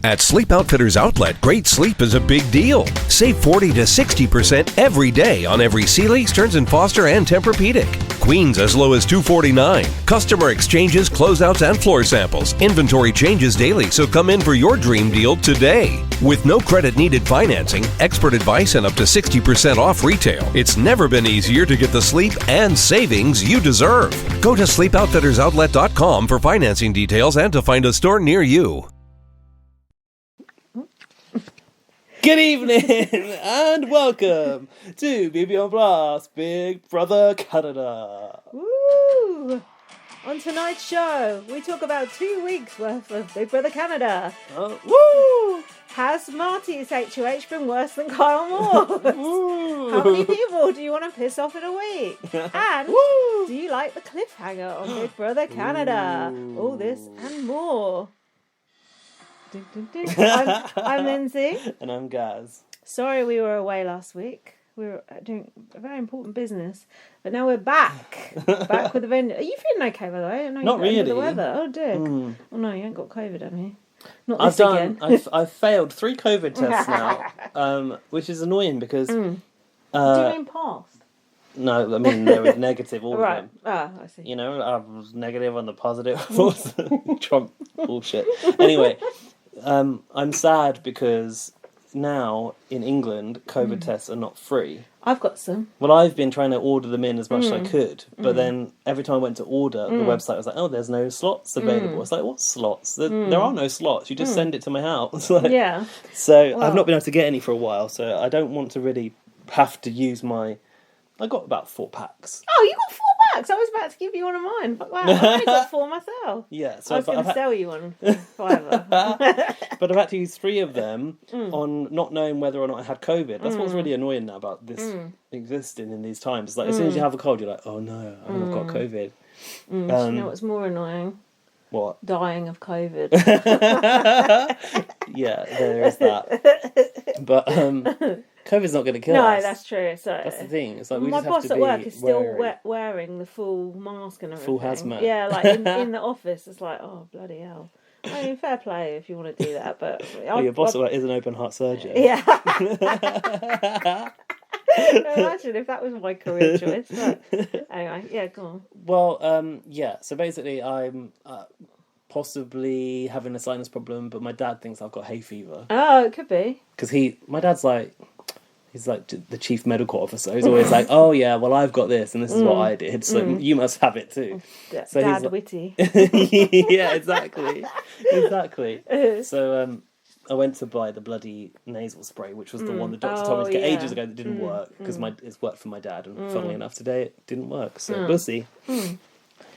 At Sleep Outfitters Outlet, great sleep is a big deal. Save 40 to 60% every day on every Sealy, Stearns & Foster, and Tempur-Pedic. Queens as low as $249. Customer exchanges, closeouts, and floor samples. Inventory changes daily, so come in for your dream deal today. With no credit needed financing, expert advice, and up to 60% off retail, it's never been easier to get the sleep and savings you deserve. Go to sleepoutfittersoutlet.com for financing details and to find a store near you. Good evening and welcome to BBUK Plus Big Brother Canada. Woo! On tonight's show, we talk about 2 weeks worth of Big Brother Canada. Woo! Has Marty's HOH been worse than Kyle Moore's? How many people do you want to piss off in a week? And do you like the cliffhanger on Big Brother Canada? All this and more. Ding, ding, ding. I'm Lindsay. And I'm Gaz. Sorry we were away last week. We were doing a very important business. But now we're back. Back with the venue. Are you feeling okay, by the way? I know Not you're under really. the weather. Oh, dear. Oh, no, you ain't got COVID, have you? Not I've this again. I've failed 3 COVID tests now, which is annoying because... Do you mean passed? No, I mean they were negative, all Right. of them. Ah, I see. You know, I was negative on the positive. Trump bullshit. Anyway, I'm sad because now in England, COVID tests are not free. I've got some. Well, I've been trying to order them in as much as I could, but then every time I went to order, the website was like, "Oh, there's no slots available." It's like, what slots? There are no slots. You just send it to my house. Like, Yeah. So I've not been able to get any for a while, so I don't want to really have to use my... I got about 4 packs. Oh, you got 4 packs? I was about to give you one of mine. But wow, I've only got 4 myself. Yeah, so I was going to sell you one for $5. But I've had to use 3 of them on not knowing whether or not I had COVID. That's what's really annoying now about this existing in these times. It's like, as soon as you have a cold, you're like, oh no, I think I've got COVID. You know what's more annoying? What? Dying of COVID. Yeah, there is that. But COVID's not going to kill us. No, that's true. So That's the thing. It's like we my just have boss to at be work is still wary. wearing the full mask and everything. Full hazmat. Yeah, like in the office, it's like, oh, bloody hell. I mean, fair play if you want to do that, but... Well, your boss at work is an open heart surgeon. Yeah. Imagine if that was my career choice. But anyway, yeah, go on. Well, yeah, so basically I'm possibly having a sinus problem, but my dad thinks I've got hay fever. Oh, it could be. Because my dad's like, he's like the chief medical officer. He's always like, oh yeah, well I've got this and this is what I did, so you must have it too. So Dad he's like, witty. yeah, exactly. So I went to buy the bloody nasal spray, which was the one the doctor told me to get ages ago that didn't work, because it's worked for my dad, and funnily enough today it didn't work, so we'll see.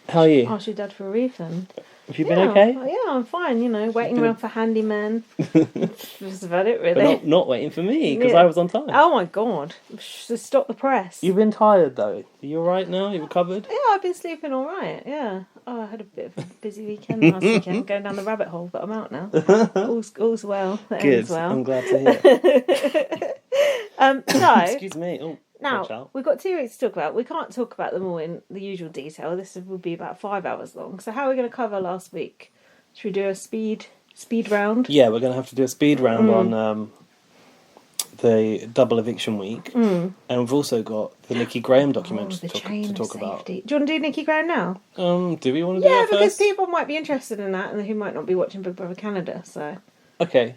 How are you? Ask your dad for a refund. Have you been okay? Oh, yeah, I'm fine, waiting around for handyman. That's about it, really. But not waiting for me, because I was on time. Oh my god. Just stop the press. You've been tired, though. Are you alright now? You recovered? Yeah, I've been sleeping alright, yeah. Oh, I had a bit of a busy weekend last weekend, going down the rabbit hole, but I'm out now. All's well. That ends well. I'm glad to hear. So, Excuse me. Oh, now, we've got 2 weeks to talk about. We can't talk about them all in the usual detail. This will be about 5 hours long. So how are we going to cover last week? Should we do a speed round? Yeah, we're going to have to do a speed round on the double eviction week. And we've also got the Nikki Grahame documentary to talk about. Do you want to do Nikki Grahame now? Do we want to do that first? Yeah, because people might be interested in that and who might not be watching Big Brother Canada, so... Okay.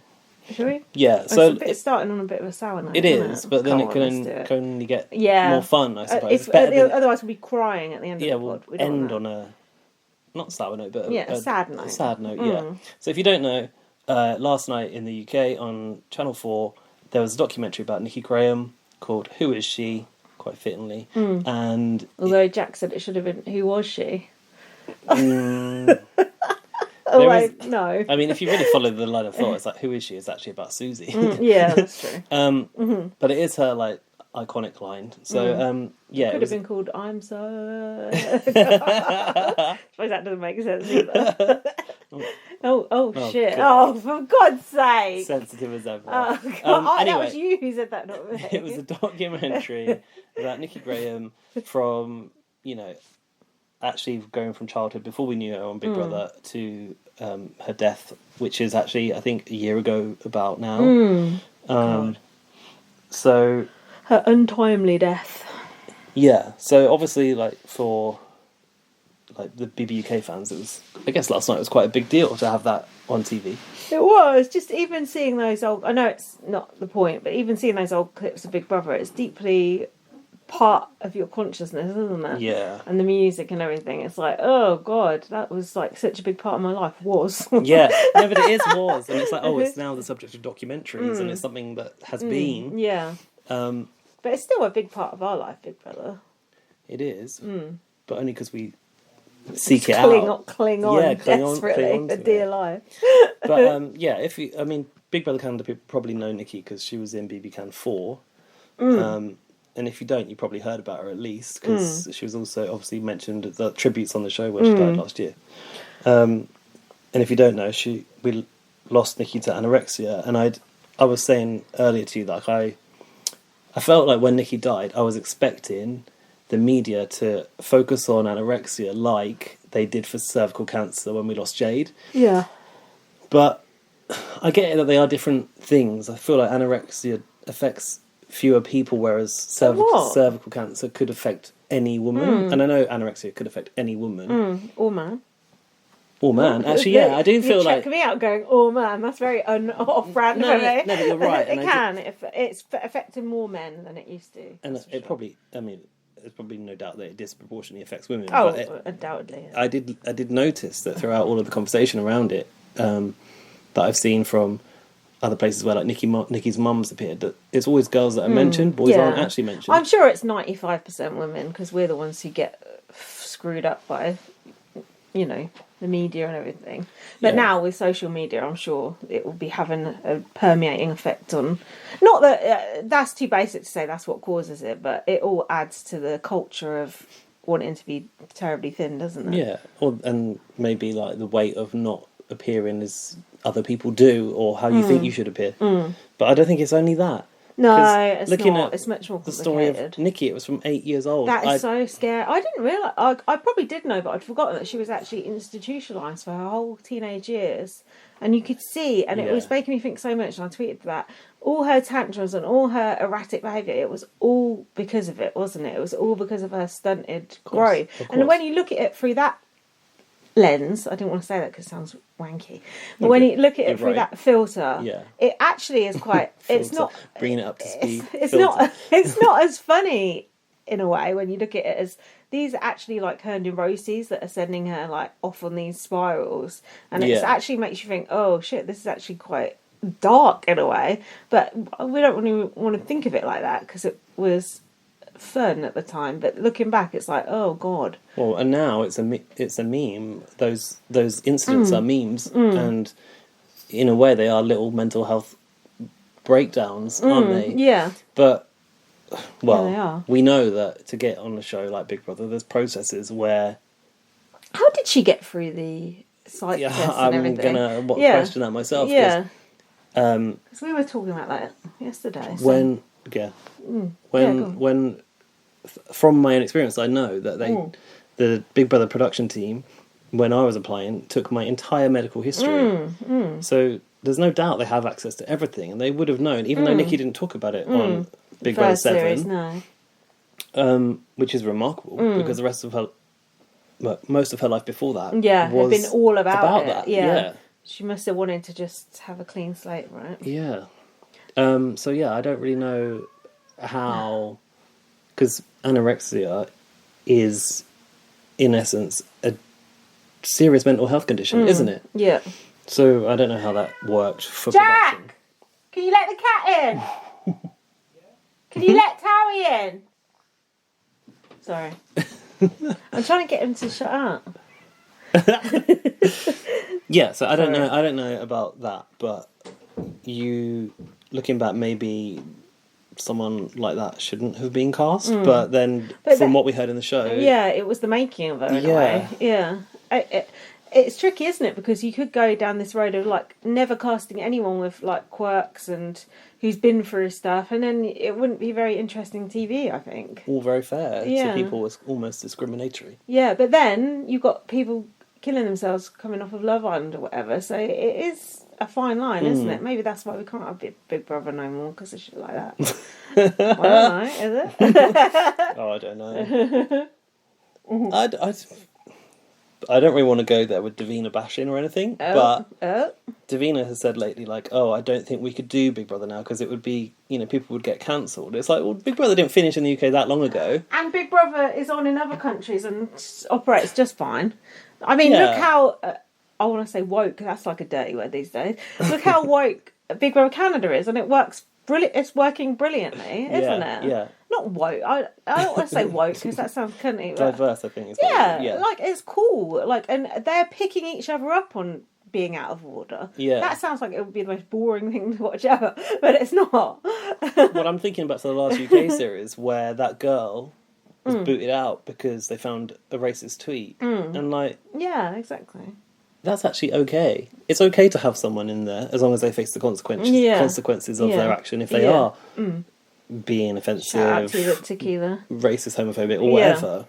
Shall we? Yeah, so... It's starting on a bit of a sour note, It is, but then it can only get more fun, I suppose. Otherwise we'll be crying at the end of the pod. Yeah, we'll end on a... Not sour note, but a sad note. A sad note, yeah. So if you don't know, last night in the UK on Channel 4, there was a documentary about Nikki Grahame called Who Is She? Quite fittingly. And although Jack said it should have been Who Was She? No. I mean, if you really follow the line of thought, it's like, Who Is She? It's actually about Susie. Yeah, that's true. But it is her, like, iconic line. So, yeah. It could have been called I'm So... I suppose that doesn't make sense either. Oh, shit. God. Oh, for God's sake. Sensitive as ever. Oh, God. Anyway, that was you who said that, not me. It was a documentary about Nikki Grahame from, actually going from childhood, before we knew her on Big Brother, to her death, which is actually, I think, a year ago about now. So her untimely death. yeah, so obviously, like, for like the BBUK fans, it was, I guess last night was quite a big deal to have that on TV. It was, just even seeing those old, I know it's not the point, but even seeing those old clips of Big Brother, it's deeply part of your consciousness, isn't it? Yeah. And the music and everything, it's like, oh God, that was like such a big part of my life, was. Yeah, no, but it was, and it's like, oh, it's now the subject of documentaries, and it's something that has been. Yeah. But it's still a big part of our life, Big Brother. It is, but only because we seek it out. Cling on, yeah, desperately, for dear life. But yeah, Big Brother Canada people probably know Nikki because she was in BBCAN 4. And if you don't, you probably heard about her at least, because she was also obviously mentioned at the tributes on the show where she died last year. And if you don't know, we lost Nikki to anorexia, and I was saying earlier to you that I felt like when Nikki died, I was expecting the media to focus on anorexia like they did for cervical cancer when we lost Jade. Yeah. But I get it that they are different things. I feel like anorexia affects fewer people, whereas cervical cancer could affect any woman. And I know anorexia could affect any woman. Or man. Or man. Actually, yeah, I do feel like... You're checking me out going, oh man, that's very off-brand for me. No, but you're right. It's affecting more men than it used to. And it probably, there's probably no doubt that it disproportionately affects women. Oh, but undoubtedly. I did notice that throughout all of the conversation around it, that I've seen from other places where like Nikki's mum's appeared, that it's always girls that are mentioned, boys aren't actually mentioned. I'm sure it's 95% women, because we're the ones who get screwed up by, the media and everything. But now with social media, I'm sure it will be having a permeating effect on... Not that that's too basic to say that's what causes it, but it all adds to the culture of wanting to be terribly thin, doesn't it? Yeah, and maybe like the weight of not appearing as other people do, or how you think you should appear. But I don't think it's only that. No, it's looking not. At it's much more complicated. The story of Nikki, it was from 8 years old. That is so scary. I didn't realise... I probably did know, but I'd forgotten that she was actually institutionalised for her whole teenage years. And you could see, and it was making me think so much, and I tweeted that, all her tantrums and all her erratic behaviour, it was all because of it, wasn't it? It was all because of her stunted growth. And when you look at it through that lens, I didn't want to say that because it sounds wanky, but when you look at it through that filter, it actually is quite... it's not... Bringing it up to speed. It's not as funny in a way when you look at it as... These are actually like her neuroses that are sending her like off on these spirals, and it actually makes you think, oh shit, this is actually quite dark in a way, but we don't really want to think of it like that because it was fun at the time, but looking back it's like, oh god. Well, and now it's a meme. Those incidents are memes, and in a way they are little mental health breakdowns, aren't they? Yeah. But well, they are. We know that to get on a show like Big Brother, there's processes where... How did she get through the psych test and everything? I'm going to question that myself. Yeah. Because we were talking about that yesterday. So. When from my own experience, I know that the Big Brother production team, when I was applying, took my entire medical history. So there's no doubt they have access to everything, and they would have known, even though Nikki didn't talk about it on Big Brother 7, series, no. Which is remarkable because the rest of her, most of her life before that, had been all about that. Yeah. She must have wanted to just have a clean slate, right? Yeah. So yeah, I don't really know how, because anorexia is, in essence, a serious mental health condition, isn't it? Yeah. So I don't know how that worked for Jack! production. Can you let the cat in? Can you let Towie in? Sorry. I'm trying to get him to shut up. Yeah, so I don't know about that, but looking back, maybe someone like that shouldn't have been cast, but from what we heard in the show... Yeah, it was the making of her in a way. Yeah. It's tricky, isn't it? Because you could go down this road of like never casting anyone with like quirks and who's been through stuff, and then it wouldn't be very interesting TV, I think. All very fair. To people, it's almost discriminatory. Yeah, but then you've got people killing themselves coming off of Love Island or whatever. So it is a fine line, isn't it? Maybe that's why we can't have Big Brother no more, because of shit like that. Well, I don't know, is it? Oh, I don't know. I don't really want to go there with Davina bashing or anything, but Davina has said lately, like, oh, I don't think we could do Big Brother now because it would be, people would get cancelled. It's like, well, Big Brother didn't finish in the UK that long ago. And Big Brother is on in other countries and operates just fine. I mean, look how, I want to say woke, that's like a dirty word these days. Look how woke Big Brother Canada is, and it works brilliant. It's working brilliantly, isn't it? Yeah. Not woke. I don't want to say woke because that sounds cunty. Diverse, I think. Is like it's cool. Like, and they're picking each other up on being out of order. Yeah. That sounds like it would be the most boring thing to watch ever, but it's not. Well, I'm thinking back to the last UK series where that girl was booted out because they found a racist tweet, and like, yeah, exactly. That's actually okay. It's okay to have someone in there as long as they face the consequences of their action if they are being offensive, Shout out to tequila, racist, homophobic, or whatever.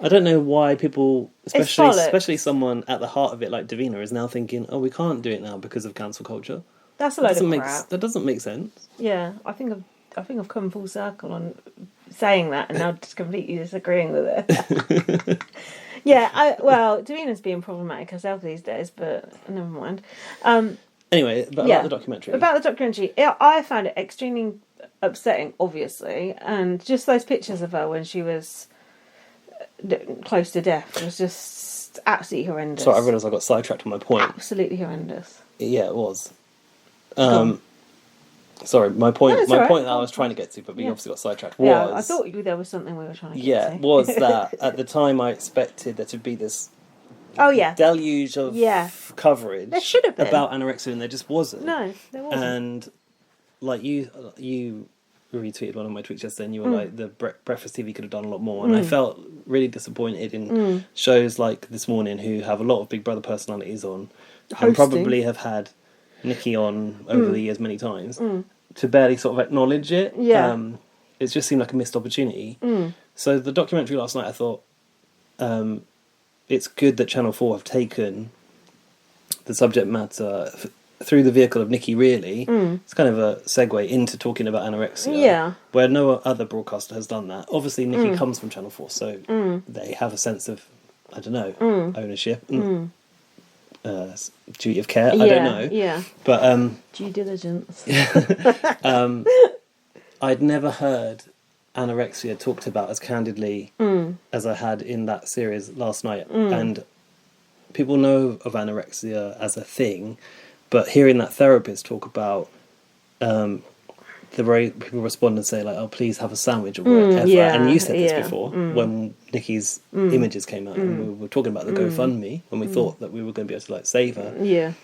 I don't know why people, especially someone at the heart of it like Davina, is now thinking, oh, we can't do it now because of cancel culture. That's a load of crap. That doesn't make sense. Yeah, I think I've come full circle on saying that and now just completely disagreeing with it. Yeah, Davina's being problematic herself these days, but never mind. Anyway, about the documentary. About the documentary, I found it extremely upsetting, obviously, and just those pictures of her when she was close to death was just absolutely horrendous. Sorry, I realised I got sidetracked on my point. Absolutely horrendous. Yeah, it was. Sorry, my point. No, my point that I was trying to get to, but we obviously got sidetracked. I thought there was something we were trying to get to. Was that at the time I expected there to be this deluge of coverage. There should have been about anorexia, and there just wasn't. No, there wasn't. And like you retweeted one of my tweets yesterday, and you were like, the Breakfast TV could have done a lot more, and I felt really disappointed in shows like This Morning, who have a lot of Big Brother personalities on, and probably have had Nikki on over the years many times, to barely sort of acknowledge it. It just seemed like a missed opportunity. So the documentary last night, I thought it's good that Channel 4 have taken the subject matter through the vehicle of Nikki, really. It's kind of a segue into talking about anorexia, where no other broadcaster has done that. Obviously Nikki comes from Channel 4, so they have a sense of, I don't know, ownership and duty of care. I don't know. But due diligence. I'd never heard anorexia talked about as candidly as I had in that series last night. And people know of anorexia as a thing, but hearing that therapist talk about the way people respond and say, like, oh, please have a sandwich or whatever. And you said this before when Nikki's images came out, and we were talking about the GoFundMe when we thought that we were going to be able to like save her.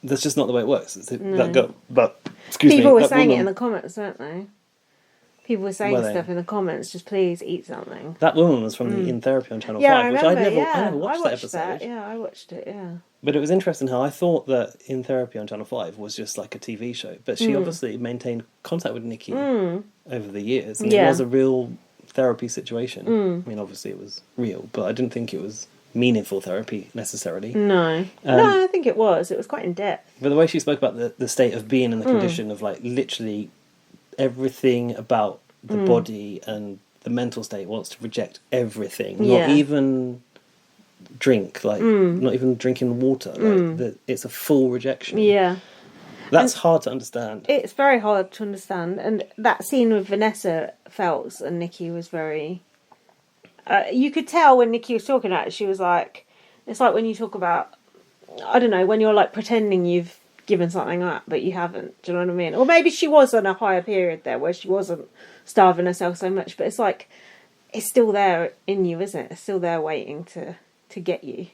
That's just not the way it works. That girl, but people were saying it in the comments, weren't they? People were saying stuff in the comments, just please eat something. That woman was from the In Therapy on Channel 5, which I never watched that episode. I watched it, But it was interesting how I thought that In Therapy on Channel 5 was just like a TV show. But she obviously maintained contact with Nikki over the years. And it was a real therapy situation. I mean, obviously it was real, but I didn't think it was meaningful therapy necessarily. No, I think it was. It was quite in depth. But the way she spoke about the state of being and the condition of like literally everything about the body and the mental state wants to reject everything, not even drink, like not even drinking water. Like it's a full rejection. That's hard to understand. It's very hard to understand, and that scene with Vanessa Feltz and Nikki was very. You could tell when Nikki was talking about it, she was like, it's like when you talk about, I don't know, when you're like pretending you've given something up but you haven't, do you know what I mean? Or maybe she was on a higher period there where she wasn't starving herself so much, but it's like it's still there in you, isn't it? It's still there waiting to get you.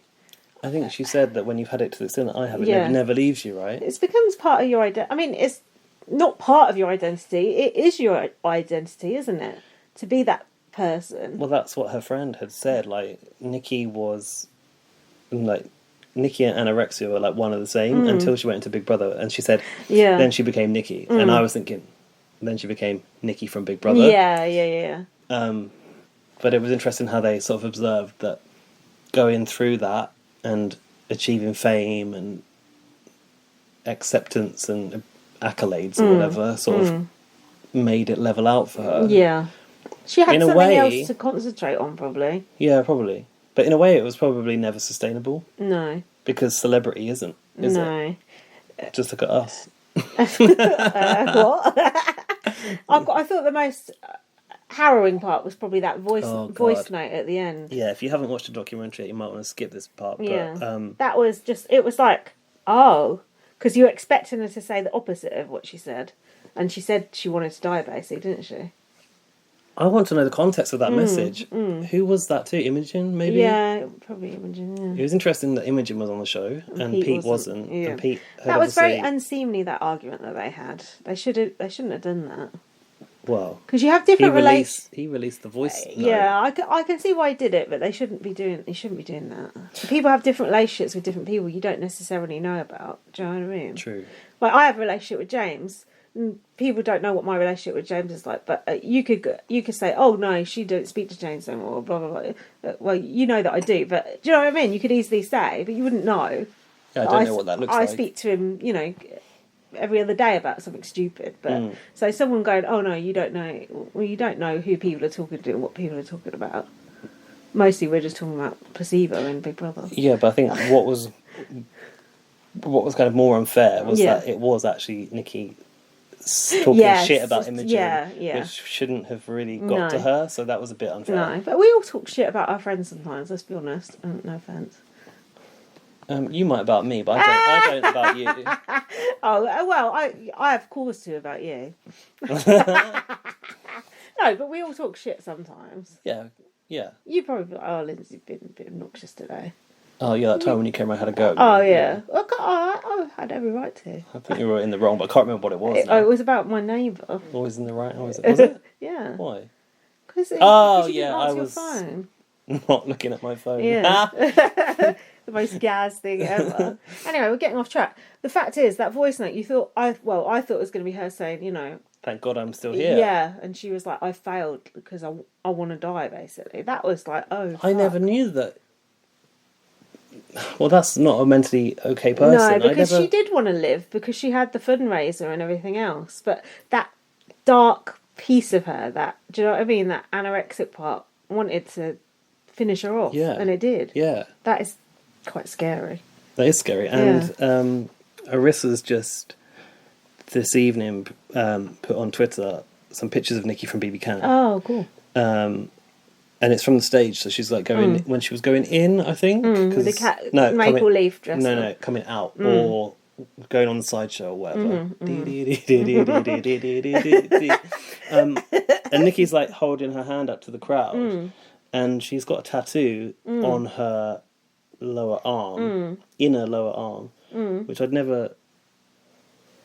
I think she said that when you've had it to the extent that I have, it never leaves you, right? It becomes part of your identity. I mean, it's not part of your identity, it is your identity, isn't it? To be that person. Well, that's what her friend had said, like Nikki and anorexia were like one of the same until she went into Big Brother, and she said then she became Nikki, and I was thinking then she became Nikki from Big Brother. But it was interesting how they sort of observed that going through that and achieving fame and acceptance and accolades or whatever sort of made it level out for her. Yeah. She had In a something way- else to concentrate on, probably. Yeah, probably. But in a way, it was probably never sustainable No. because celebrity isn't, is No. it? Just look at us. What? I thought the most harrowing part was probably that voice note at the end. Yeah, if you haven't watched the documentary, you might want to skip this part. But, Yeah. That was just, it was like, oh, because you were expecting her to say the opposite of what she said. And she said she wanted to die, basically, didn't she? I want to know the context of that message. Who was that to? Imogen, maybe? Yeah, probably Imogen, yeah. It was interesting that Imogen was on the show and Pete wasn't. Yeah. And Pete had that was very obviously- unseemly, that argument that they had. They shouldn't have done that. Well, Because you have different relations. he released the voice note. Yeah, I can see why he did it, but they shouldn't be doing that. People have different relationships with different people you don't necessarily know about. Do you know what I mean? True. Like, I have a relationship with James. And people don't know what my relationship with James is like, but you could say, oh no, she don't speak to James anymore, blah blah blah. Well, you know that I do, but do you know what I mean? You could easily say, but you wouldn't know. Yeah, I don't know what that looks like. I speak to him, every other day about something stupid. But so someone going, oh no, you don't know. Well, you don't know who people are talking to and what people are talking about. Mostly, we're just talking about Placebo and Big Brother. Yeah, but I think what was kind of more unfair was that it was actually Nikki talking shit about Imogen, which shouldn't have really got to her. So that was a bit unfair. No, but we all talk shit about our friends sometimes. Let's be honest. No offense. You might about me, but I don't about you. Oh well, I have cause to about you. No, but we all talk shit sometimes. Yeah. You probably be like, oh, Lindsay's been a bit obnoxious today. Oh yeah, that time when you came around had a go. Oh yeah. Well, I had every right to. I think you were in the wrong, but I can't remember what it was. It was about my neighbour. Always in the right. Was it? Yeah. Why? Because I your was phone. not looking at my phone. Yeah. The most gas thing ever. Anyway, we're getting off track. The fact is, that voice note, I thought it was going to be her saying, Thank God I'm still here. Yeah, and she was like, I failed because I want to die, basically. That was like, oh, fuck. I never knew that. Well, that's not a mentally okay person. No, because she did want to live, because she had the fundraiser and everything else. But that dark piece of her, do you know what I mean? That anorexic part wanted to finish her off. Yeah. And it did. Yeah. That is quite scary. That is scary. And Arissa's just this evening put on Twitter some pictures of Nikki from BBUK. Oh, cool. And it's from the stage, so she's like going when she was going in, I think. With the maple leaf dress. No, coming out or going on the sideshow or whatever. And Nikki's like holding her hand up to the crowd, and she's got a tattoo on her lower arm, inner lower arm, which I'd never.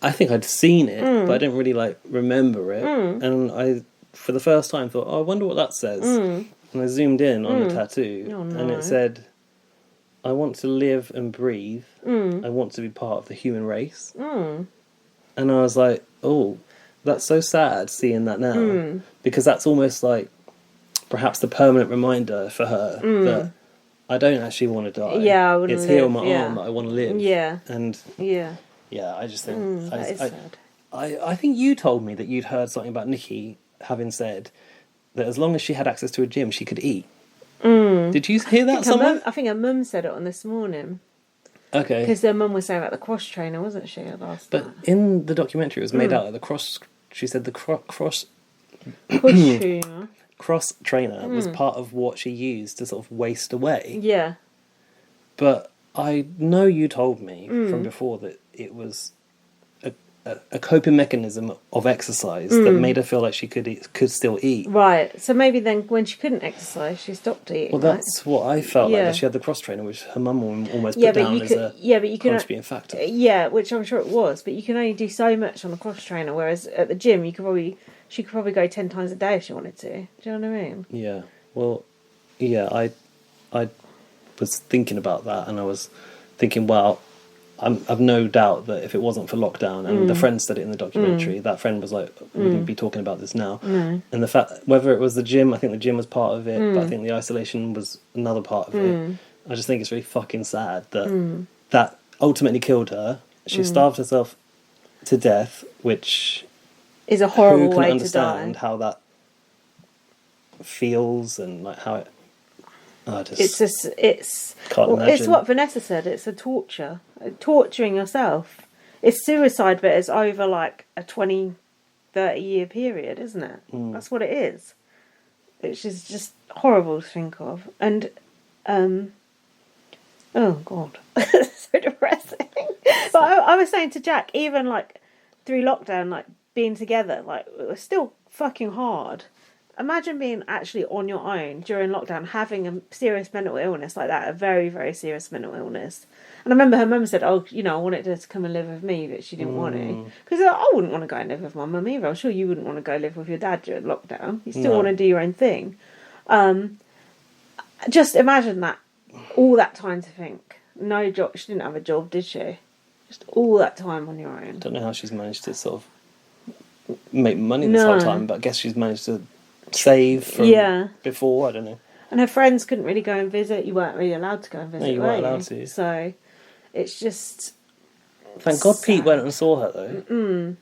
I think I'd seen it, but I didn't really remember it, and I, for the first time, thought, "Oh, I wonder what that says." And I zoomed in on the tattoo, and it said, I want to live and breathe. I want to be part of the human race. And I was like, oh, that's so sad seeing that now. Because that's almost like perhaps the permanent reminder for her that I don't actually want to die. Yeah, I want to live. It's here on my arm that I want to live. Yeah. And yeah, I just think... that is sad. I think you told me that you'd heard something about Nikki having said that as long as she had access to a gym, she could eat. Did you hear that somewhere? I think her mum said it on This Morning. Okay. Because her mum was saying about the cross trainer, wasn't she? But in the documentary, it was made out that the cross... She said the cross trainer was part of what she used to sort of waste away. Yeah. But I know you told me from before that it was a coping mechanism of exercise that made her feel like she could still eat. Right. So maybe then when she couldn't exercise, she stopped eating. Well, that's what I felt like. That she had the cross trainer, which her mum almost put down as a contributing factor. Yeah, which I'm sure it was. But you can only do so much on a cross trainer, whereas at the gym, she could probably go 10 times a day if she wanted to. Do you know what I mean? Yeah. Well, yeah, I was thinking about that, and I was thinking, well, I've no doubt that if it wasn't for lockdown, and the friend said it in the documentary, that friend was like, we wouldn't be talking about this now. And the fact, whether it was the gym, I think the gym was part of it, but I think the isolation was another part of it. I just think it's really fucking sad that that ultimately killed her. She starved herself to death, which is a horrible who can way to understand die. how that feels and like how it. I just It's can't well, imagine. it's what Vanessa said. It's a torture, torturing yourself. It's suicide, but it's over like a 20, 30-year period, isn't it? That's what it is. Which is just horrible to think of. And oh god, so depressing. But I was saying to Jack, even like through lockdown, like being together, like it was still fucking hard. Imagine being actually on your own during lockdown, having a serious mental illness like that, a very, very serious mental illness. And I remember her mum said, "Oh, you know, I wanted her to come and live with me, but she didn't want to." Because I wouldn't want to go and live with my mum either. I'm sure you wouldn't want to go live with your dad during lockdown. You still want to do your own thing. Just imagine that, all that time to think. No job. She didn't have a job, did she? Just all that time on your own. I don't know how she's managed to sort of make money this whole time, but I guess she's managed to save from before. I don't know. And her friends couldn't really go and visit. You weren't really allowed to go and visit. No, you weren't allowed to. So it's just. Thank God Pete went and saw her though.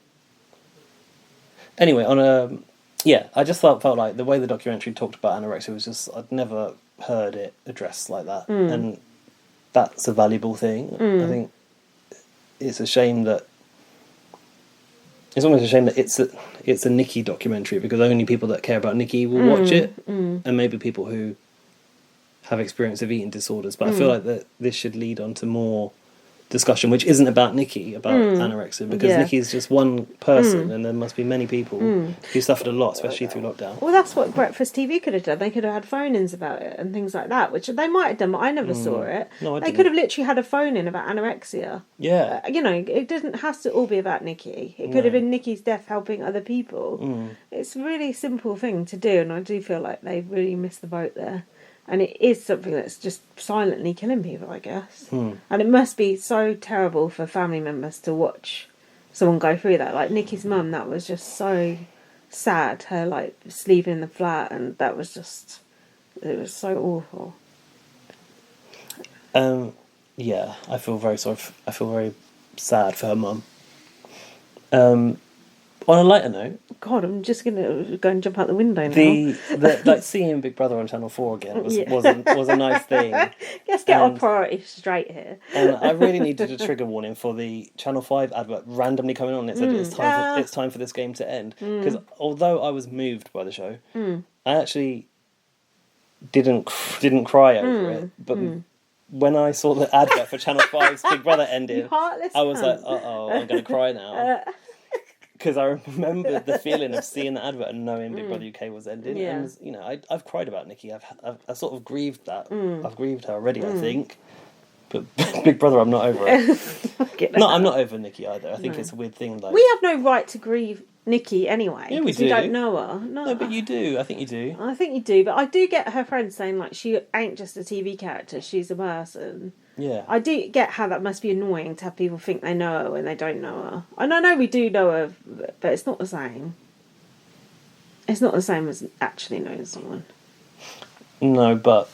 Anyway, I just felt like the way the documentary talked about anorexia was just, I'd never heard it addressed like that, and that's a valuable thing. I think it's a shame that. It's almost a shame that it's a Nikki documentary, because only people that care about Nikki will watch it, and maybe people who have experience of eating disorders. But I feel like that this should lead on to more discussion, which isn't about Nikki, about anorexia, because Nikki is just one person, and there must be many people who suffered a lot, especially through lockdown. Well, that's what Breakfast TV could have done. They could have had phone-ins about it and things like that, which they might have done, but I never saw it. No, I they didn't. could have literally had a phone-in about anorexia. Yeah. You know, it doesn't have to all be about Nikki. It could have been Nikki's death helping other people. It's a really simple thing to do, and I do feel like they really missed the boat there. And it is something that's just silently killing people, I guess. And it must be so terrible for family members to watch someone go through that. Like Nikki's mum, that was just so sad. Her like sleeping in the flat, and that was just, it was so awful. Yeah, I feel very sorry. I feel very sad for her mum. On a lighter note, God, I'm just gonna go and jump out the window now. the like seeing Big Brother on Channel 4 again was a nice thing. Let's get our priorities straight here. And I really needed a trigger warning for the Channel 5 advert randomly coming on. It said it's time for this game to end. Because although I was moved by the show, I actually didn't cry over it. But when I saw the advert for Channel 5's Big Brother ending, I was like, uh-oh, I'm going to cry now. Because I remembered the feeling of seeing the advert and knowing Big Brother UK was ending. Yeah. And, you know, I've cried about Nikki. I've sort of grieved that. I've grieved her already, I think. But Big Brother, I'm not over it. No, I'm not over Nikki either. I think it's a weird thing. Like, we have no right to grieve Nikki anyway. Yeah, we do. We don't know her. No, but you do. I think you do. I think you do. But I do get her friends saying, like, she ain't just a TV character. She's a person. Yeah. I do get how that must be annoying to have people think they know her when they don't know her. And I know we do know her, but it's not the same. It's not the same as actually knowing someone. No, but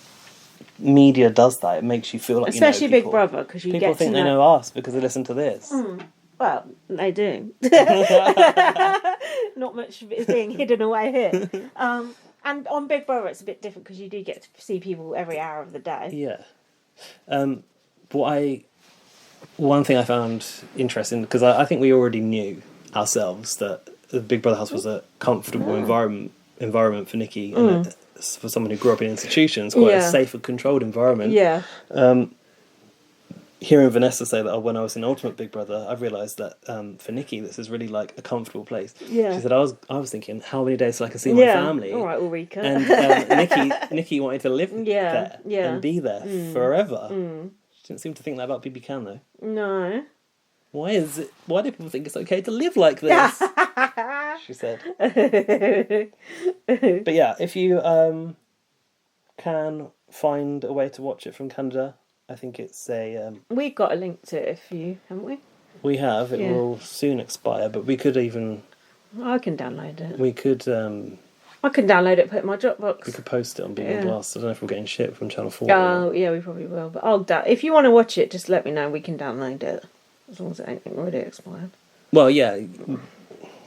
media does that. It makes you feel like especially you know Big Brother, because you people get think to know... they know us because they listen to this. Well, they do. Not much of it is being hidden away here. And on Big Brother, it's a bit different because you do get to see people every hour of the day. Yeah. One thing I found interesting, because I think we already knew ourselves that the Big Brother house was a comfortable environment for Nikki, and for someone who grew up in institutions, quite a safe and controlled environment. Yeah. Hearing Vanessa say that when I was in Ultimate Big Brother, I realised that for Nikki, this is really like a comfortable place. Yeah. She said, I was thinking, how many days till I can see my family? All right, Ulrika. And Nikki wanted to live there yeah. and be there forever. She didn't seem to think that about BBCAN though. No. Why do people think it's okay to live like this? She said. But yeah, if you can find a way to watch it from Canada, I think it's a... We've got a link to it haven't we? We have. It will soon expire, but we could even... I can download it. We could I can download it, put it in my Dropbox. We could post it on BB Blast. I don't know if we're getting shit from Channel 4. Oh, yeah, we probably will. But if you want to watch it, just let me know. We can download it. As long as it ain't already expired. Well, yeah,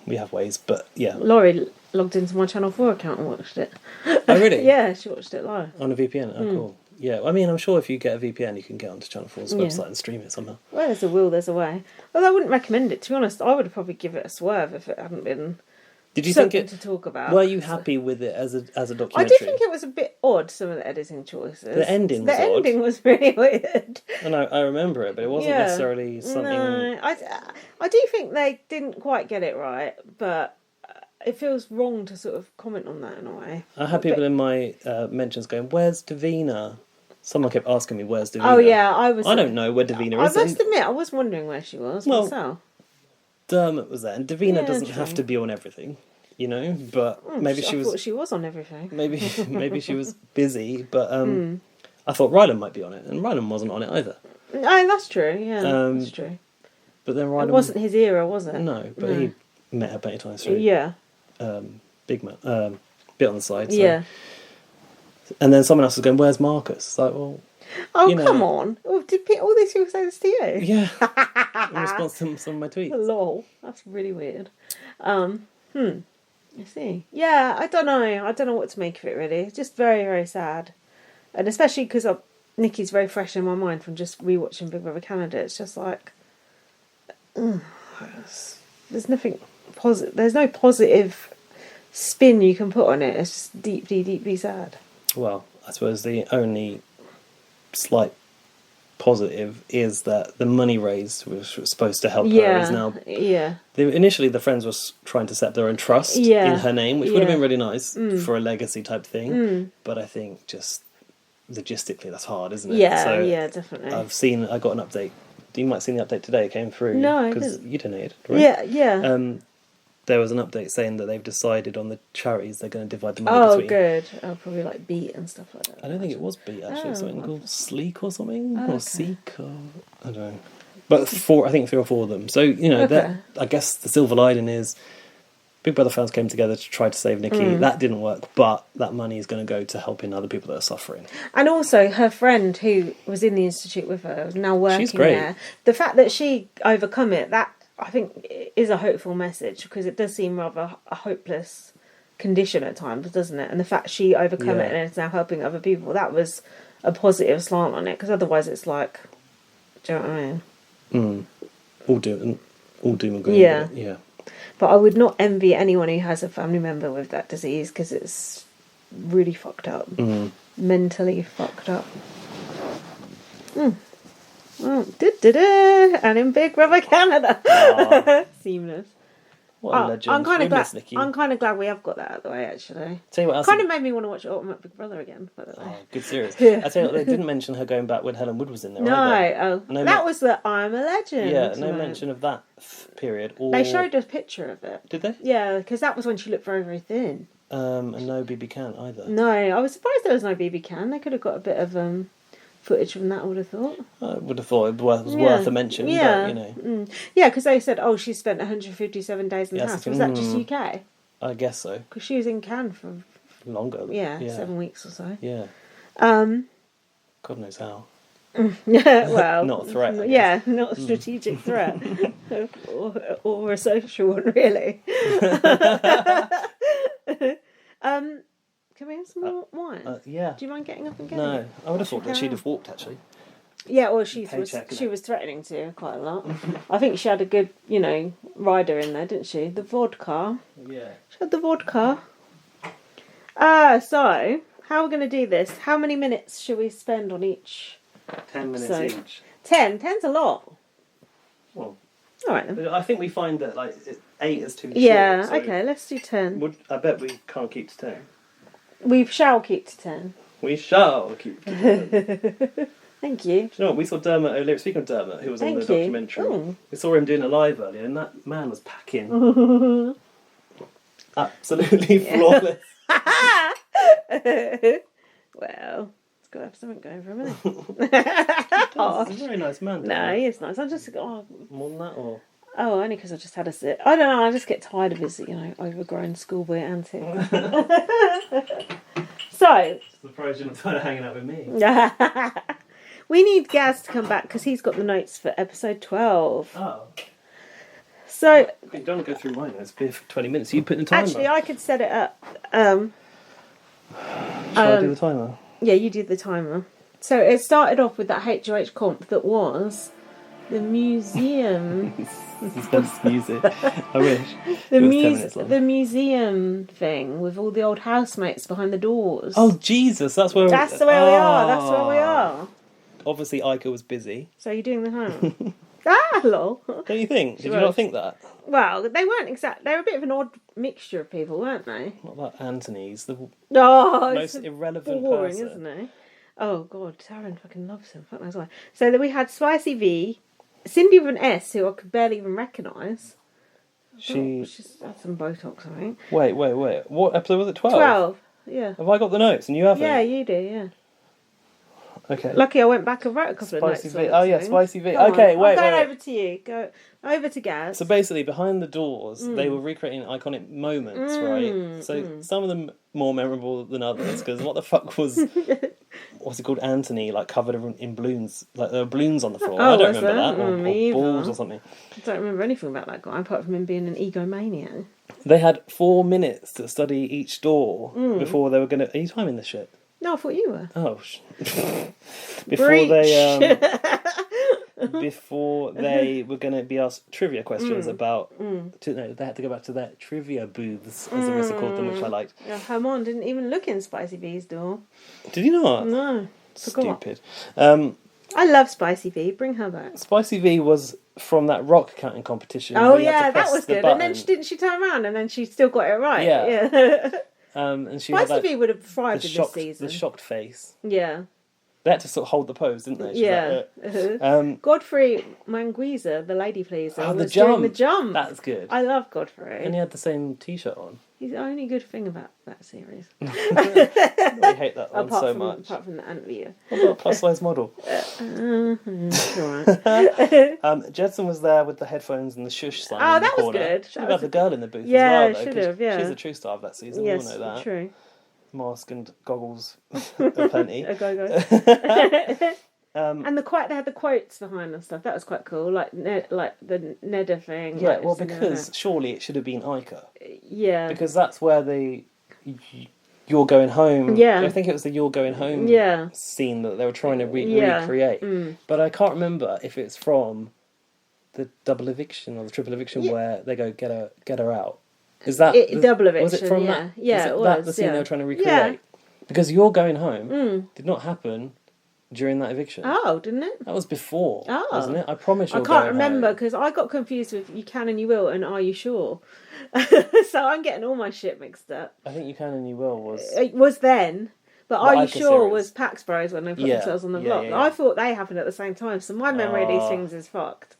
we have ways, but yeah. Laurie logged into my Channel 4 account and watched it. Oh, really? Yeah, she watched it live. On a VPN? Oh, cool. Yeah, I mean, I'm sure if you get a VPN, you can get onto Channel 4's website and stream it somehow. Well, there's a will, there's a way. Although I wouldn't recommend it, to be honest. I would probably give it a swerve if it hadn't been Did you something think it? to talk about. Were you happy with it as a documentary? I did think it was a bit odd, some of the editing choices. The ending was odd. The ending was really weird. And I remember it, but it wasn't necessarily something... No, I do think they didn't quite get it right, but it feels wrong to sort of comment on that in a way. I had people in my mentions going, "Where's Davina?" Someone kept asking me, "Where's Davina?" Oh yeah, I don't know where Davina is. I must admit, I was wondering where she was myself. Dermot was there, and Davina doesn't have to be on everything, you know. But maybe I thought she was on everything. Maybe she was busy, but I thought Rylan might be on it, and Rylan wasn't on it either. Oh, that's true. Yeah, that's true. But then Rylan... It wasn't his era, was it? No, but he met her plenty of times through. Yeah. Big man, bit on the side. So. Yeah. And then someone else was going, "Where's Marcus?" It's like, well... Oh, come on. Oh, did all these people say this to you? Yeah. In response to some of my tweets. Lol. That's really weird. I see. Yeah, I don't know. I don't know what to make of it, really. It's just very, very sad. And especially because Nikki's very fresh in my mind from just rewatching Big Brother Canada. It's just like... there's nothing positive. There's no positive spin you can put on it. It's just deeply, deeply sad. Well, I suppose the only slight positive is that the money raised, which was supposed to help her, is now... Yeah. Initially, the Friends was trying to set up their own trust in her name, which would have been really nice for a legacy type thing. But I think just logistically, that's hard, isn't it? Yeah, so yeah, definitely. I got an update. You might have seen the update today. It came through. No, because you donated, right? Yeah. There was an update saying that they've decided on the charities they're going to divide the money between. Oh, good. Oh, probably like Beat and stuff like that. I don't think it was Beat, actually. Something called Sleek or something? Or Seek, or... I don't know. But I think 3 or 4 of them. So, you know, that, I guess the silver lining is Big Brother fans came together to try to save Nikki. That didn't work, but that money is going to go to helping other people that are suffering. And also, her friend who was in the institute with her is now working there. The fact that she overcome it, that I think is a hopeful message, because it does seem rather a hopeless condition at times, doesn't it? And the fact she overcome it and is now helping other people, that was a positive slant on it, because otherwise it's like, do you know what I mean? All doom and gloom. Yeah. But I would not envy anyone who has a family member with that disease, because it's really fucked up. Mentally fucked up. Well, and in Big Brother Canada. Seamless. What a legend. I'm kind of glad. Nikki. I'm kind of glad we have got that out of the way. Actually, Tell you what else. Kind of made me want to watch Ultimate Big Brother again. By the way. Oh, good series. I tell you what, they didn't mention her going back when Helen Wood was in there. No, either. That was the I'm a Legend. Yeah, no mention of that period. Or... They showed a picture of it. Did they? Yeah, because that was when she looked very, very thin. And no BBUK either. No, I was surprised there was no BBUK. They could have got a bit of footage from that, I would have thought. I would have thought it was worth a mention, but, you know. Yeah, because they said, she spent 157 days in the house. Was that just UK? I guess so. Because she was in Cannes for... Longer. Yeah, 7 weeks or so. Yeah. God knows how. Yeah, well... Not a threat. Yeah, not a strategic threat. or a social one, really. Can we have some more wine? Yeah. Do you mind getting up and getting No, it? I would have thought that she'd have walked, actually. Yeah, well, she was threatening to quite a lot. I think she had a good, rider in there, didn't she? The vodka. Yeah. She had the vodka. So, how are we going to do this? How many minutes should we spend on each 10 minutes episode? each. 10? 10's a lot. Well, all right then. I think we find that 8 is too short. Yeah, so okay, let's do 10. I bet we can't keep to 10. We shall keep to 10. We shall keep to 10. Thank you. Do you know what? We saw Dermot O'Leary. Speaking of Dermot, who was on the documentary, we saw him doing it live earlier, and that man was packing. Absolutely flawless. Well, it's got to have something going for him, isn't it? He's a very nice man. No, he is nice. I'm just... More than that, or... Oh, only because I just had a sit. I don't know, I just get tired of his, overgrown schoolboy antics. So... Surprised you're not tired of hanging out with me. We need Gaz to come back because he's got the notes for episode 12. Oh. So... You don't want to go through mine. It's been for 20 minutes. You put the timer. Actually, I could set it up. Shall I do the timer? Yeah, you did the timer. So it started off with that HOH comp that was the museum. Suspense music. I wish. The museum thing with all the old housemates behind the doors. Oh, Jesus. That's where we are. That's where we are. Obviously, Ica was busy. So you're doing the timer. Lol. Don't you think? Did you not think that? Well, they weren't exact. They were a bit of an odd mixture of people, weren't they? What about Anthony's the most irrelevant boring, person, isn't he? Oh God, Taryn fucking loves him. Fuck knows why. So then we had Spicy V, Cindy with an S, who I could barely even recognise. She's had some Botox, I think. Wait. What episode was it? 12? 12. Yeah. Have I got the notes and you haven't? Yeah, you do. Yeah. Okay. Lucky I went back and wrote a couple of notes. Spicy V. Oh yeah, Spicy V. Come Okay, on. wait. I'm going over to you. Go over to Gaz. So basically, behind the doors, they were recreating iconic moments, right? So some of them more memorable than others. Because what the fuck was what's it called? Anthony, like covered in balloons. Like there were balloons on the floor. I don't remember that. Or balls or something. I don't remember anything about that guy apart from him being an egomaniac. They had 4 minutes to study each door before they were going to. Are you timing this shit? No, I thought you were. Oh, before they were going to be asked trivia questions about. They had to go back to their trivia booths, as the rest called them, which I liked. Yeah, Herman didn't even look in Spicy V's door. Did he not? No. Stupid. I love Spicy V. Bring her back. Spicy V was from that rock counting competition. Oh yeah, that was good. And then didn't she turn around and then she still got it right? Yeah. And she Spicy had, V would have thrived in this season. The shocked face. Yeah. They had to sort of hold the pose, didn't they? Godfrey Manguiza, the lady pleaser, was doing the jump. That's good. I love Godfrey. And he had the same T-shirt on. He's the only good thing about that series. I hate that one so much. Apart from the Antlia. What about a plus-size model? Right. Jedson was there with the headphones and the shush sign in the corner. Was good. Should have had the girl in the booth yeah, as well, though. Should have, yeah. She's the true star of that season, yes, we all know that. True. Mask and goggles aplenty. A go-go. And they had the quotes behind and stuff. That was quite cool, like the Nedda thing. Yeah, well, because surely it should have been Ica. Yeah. Because that's where You're Going Home. Yeah. I think it was the You're Going Home scene that they were trying to recreate. But I can't remember if it's from the double eviction or the triple eviction where they go get her out. Is that double eviction? Was it from that? Yeah, it was. That the scene they were trying to recreate? Yeah. Because You're Going Home did not happen during that eviction. Oh, didn't it? That was before, wasn't it? I promise you. I can't remember because I got confused with You Can and You Will and Are You Sure? So I'm getting all my shit mixed up. I think You Can and You Will was... It was then, but Are You Sure series was Pax Bros when they put themselves on the block. Yeah. I thought they happened at the same time, so my memory of these things is fucked.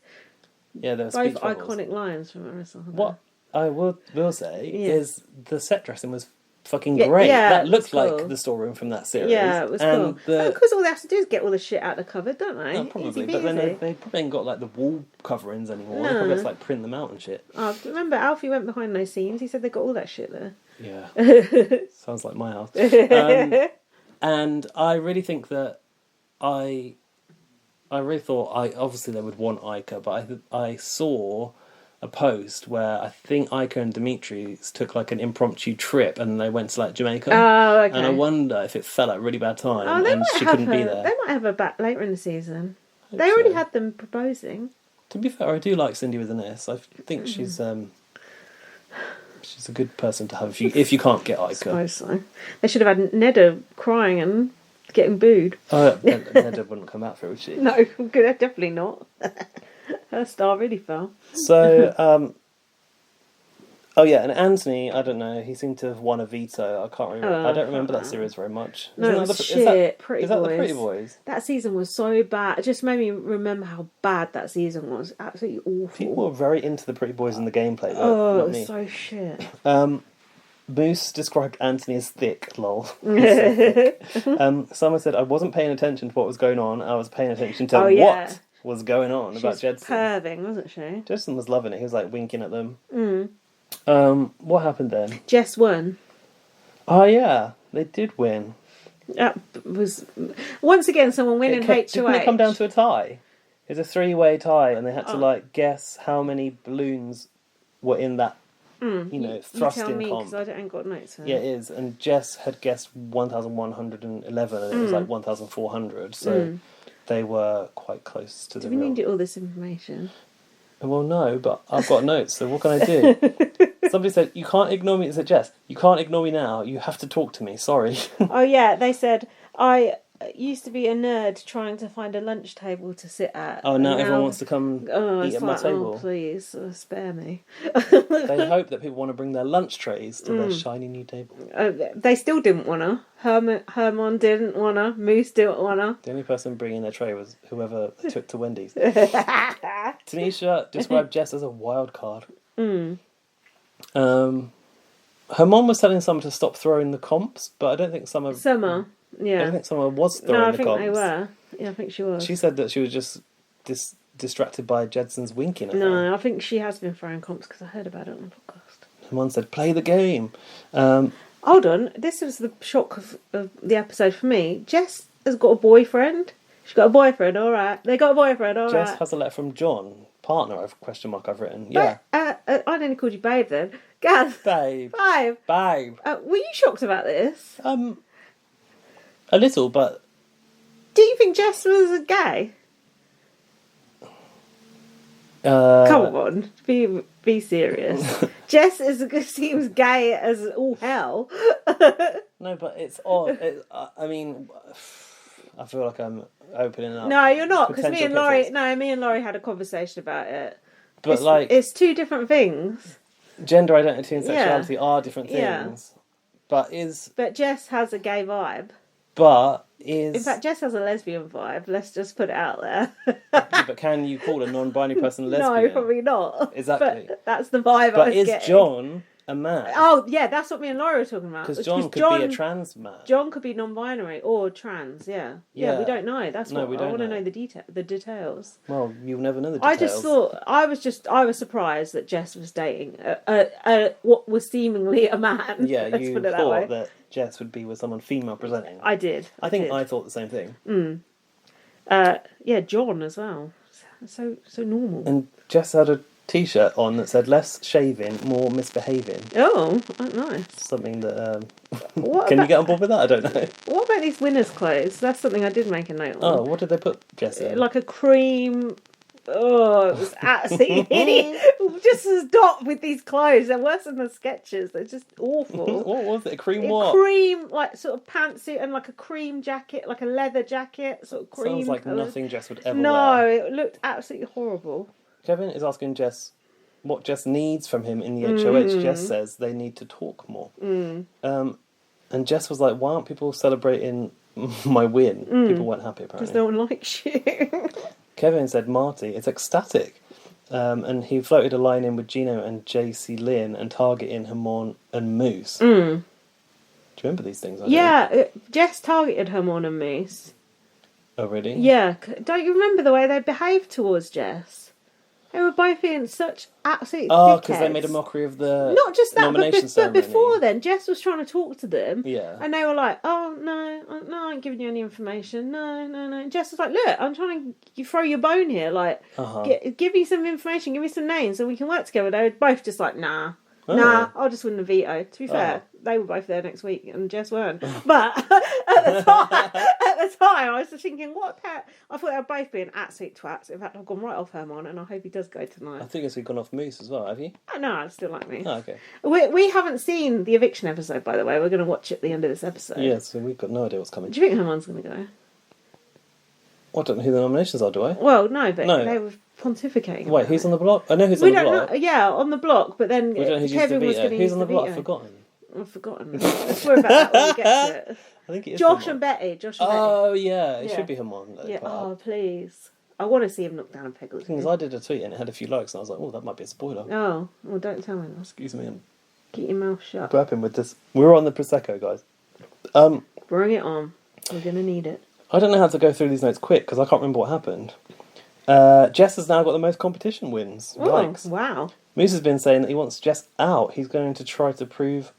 Yeah, there were both speech bubbles. iconic lines from Marissa. What I will say is the set dressing was fucking great. Yeah, that looked cool. like the storeroom from that series. Yeah, it was cool. Because all they have to do is get all the shit out of the cupboard, don't they? Probably, Easy but then peasy. they probably ain't got like the wall coverings anymore. They probably have to like print them out and shit. Oh, remember Alfie went behind those scenes. He said they got all that shit there. Yeah, sounds like my house. And I really think that I really thought obviously they would want Ica, but I saw a post where I think Ica and Dimitri took like an impromptu trip and they went to like Jamaica. Oh, okay. And I wonder if it fell at a really bad time and she couldn't be there. They might have her back later in the season. They already had them proposing. To be fair, I do like Cindy with an S. I think she's a good person to have if you can't get Ica. I suppose so. They should have had Nedda crying and getting booed. Nedda wouldn't come out for it, would she? No, definitely not. Her star really fell. So, and Anthony, I don't know, he seemed to have won a veto. I can't remember. I don't remember that series very much. No, it was shit. Pretty Boys. Is that the Pretty Boys? That season was so bad. It just made me remember how bad that season was. Absolutely awful. People were very into the Pretty Boys and the gameplay, though. Oh, not it was me. so shit. Moose described Anthony as thick, lol. So thick. Someone said, I wasn't paying attention to what was going on. I was paying attention to what was going on about Jedson. Perving, wasn't she? Jedson was loving it. He was like winking at them. What happened then? Jess won. Oh yeah, they did win. That was once again someone winning HOH. Didn't it come down to a tie? It was a 3-way tie, and they had to guess how many balloons were in that. Thrusting you tell me, comp. because I ain't got notes. Yeah, it is. And Jess had guessed 1,111, and it was like 1,400. So they were quite close to the real. Do we need all this information? Well, no, but I've got notes, so what can I do? Somebody said, you can't ignore me. It said, Jess, you can't ignore me now. You have to talk to me. Sorry. Oh, yeah. They said, I used to be a nerd trying to find a lunch table to sit at. Oh, now everyone wants to come eat at my table. Oh, please, spare me. They hope that people want to bring their lunch trays to their shiny new table. They still didn't want to. Herman didn't want to. Moose didn't want to. The only person bringing their tray was whoever they took to Wendy's. Tanisha described Jess as a wild card. Her mom was telling Summer to stop throwing the comps, but I don't think Summer... Yeah. I don't think Summer was throwing the comps. No, I think they were. Yeah, I think she was. She said that she was just distracted by Jedson's winking at her. No, I think she has been throwing comps because I heard about it on the podcast. Her mom said, play the game. Hold on. This was the shock of the episode for me. Jess has got a boyfriend. She's got a boyfriend, all right. They got a boyfriend, all right. Jess has a letter from John, partner, I've written. Yeah. I nearly called you babe then. Gav. Babe. Babe. Were you shocked about this? A little, but... Do you think Jess was gay? Come on, be serious. Jess seems gay as all hell. No, but it's odd. I mean, I feel like I'm opening up. No, you're not, because me and Laurie had a conversation about it. But it's two different things. Gender identity and sexuality are different things. Yeah. But Jess has a gay vibe. In fact, Jess has a lesbian vibe. Let's just put it out there. But can you call a non-binary person lesbian? No, probably not. Exactly. But that's the vibe I was getting. But is John a man? Oh, yeah, that's what me and Laura were talking about. Because John could be a trans man. John could be non-binary or trans, yeah. Yeah, we don't know. That's what I want to know the details. Well, you'll never know the details. I was surprised that Jess was dating what was seemingly a man. Yeah, Let's you put it thought that Jess would be with someone female presenting. I did. I think I thought the same thing. Yeah, John as well. So normal. And Jess had a T-shirt on that said "less shaving, more misbehaving." Oh, nice. Something that can you get on board with that? I don't know. What about these winners' clothes? That's something I did make a note on. Oh, what did they put Jess in? Like a cream. Oh, it was absolutely hideous. Just as dot with these clothes. They're worse than the sketches. They're just awful. What was it? A cream what? Cream, like sort of pantsuit and like a cream jacket, like a leather jacket, sort of cream. Sounds like colours. nothing Jess would ever wear. No, it looked absolutely horrible. Kevin is asking Jess what Jess needs from him in the HOH. Jess says they need to talk more. And Jess was like, why aren't people celebrating my win? People weren't happy, apparently. Because no one likes you. Kevin said Marty is ecstatic. And he floated a line in with Gino and JC Lynn and targeting Hermon and Moose. Do you remember these things? Jess targeted Hermon and Moose. Oh, really? Yeah. Don't you remember the way they behaved towards Jess? They were both being such absolute dickheads. Because they made a mockery of the not just that, nomination but before then, Jess was trying to talk to them. Yeah. And they were like, oh, no, I ain't giving you any information. No. And Jess was like, look, I'm trying to throw your bone here. Like, give me some information, give me some names, and we can work together. They were both just like, nah, I'll just win the veto. To be fair, they were both there next week, and Jess weren't. But at the time, I was just thinking, what a pair. I thought they were both being absolute twats. In fact, I've gone right off Hermon, and I hope he does go tonight. I think it's gone off Moose as well, have you? No, I still like me. Oh, okay. We haven't seen the eviction episode, by the way. We're going to watch it at the end of this episode. Yeah, so we've got no idea what's coming. Do you think Hermon's going to go? I don't know who the nominations are, do I? Well, no, but they were pontificating. Wait, who's on the block? I know who's on the block. We don't know. Yeah, on the block, but then Kevin was going to use the veto. Who's on the block? I've forgotten. I've forgotten. Let's worry about that when we get to it. I think it is Josh and Betty. Oh, yeah. It should be Hermon. Yeah. Oh, please. I want to see him knock down a peg. The thing is, I did a tweet and it had a few likes, and I was like, oh, that might be a spoiler. Oh, well, don't tell me that. Excuse me. Keep your mouth shut. Burping with this. We're on the Prosecco, guys. Bring it on. We're going to need it. I don't know how to go through these notes quick, because I can't remember what happened. Jess has now got the most competition wins. Oh, Likes. wow. Moose has been saying that he wants Jess out. He's going to try to prove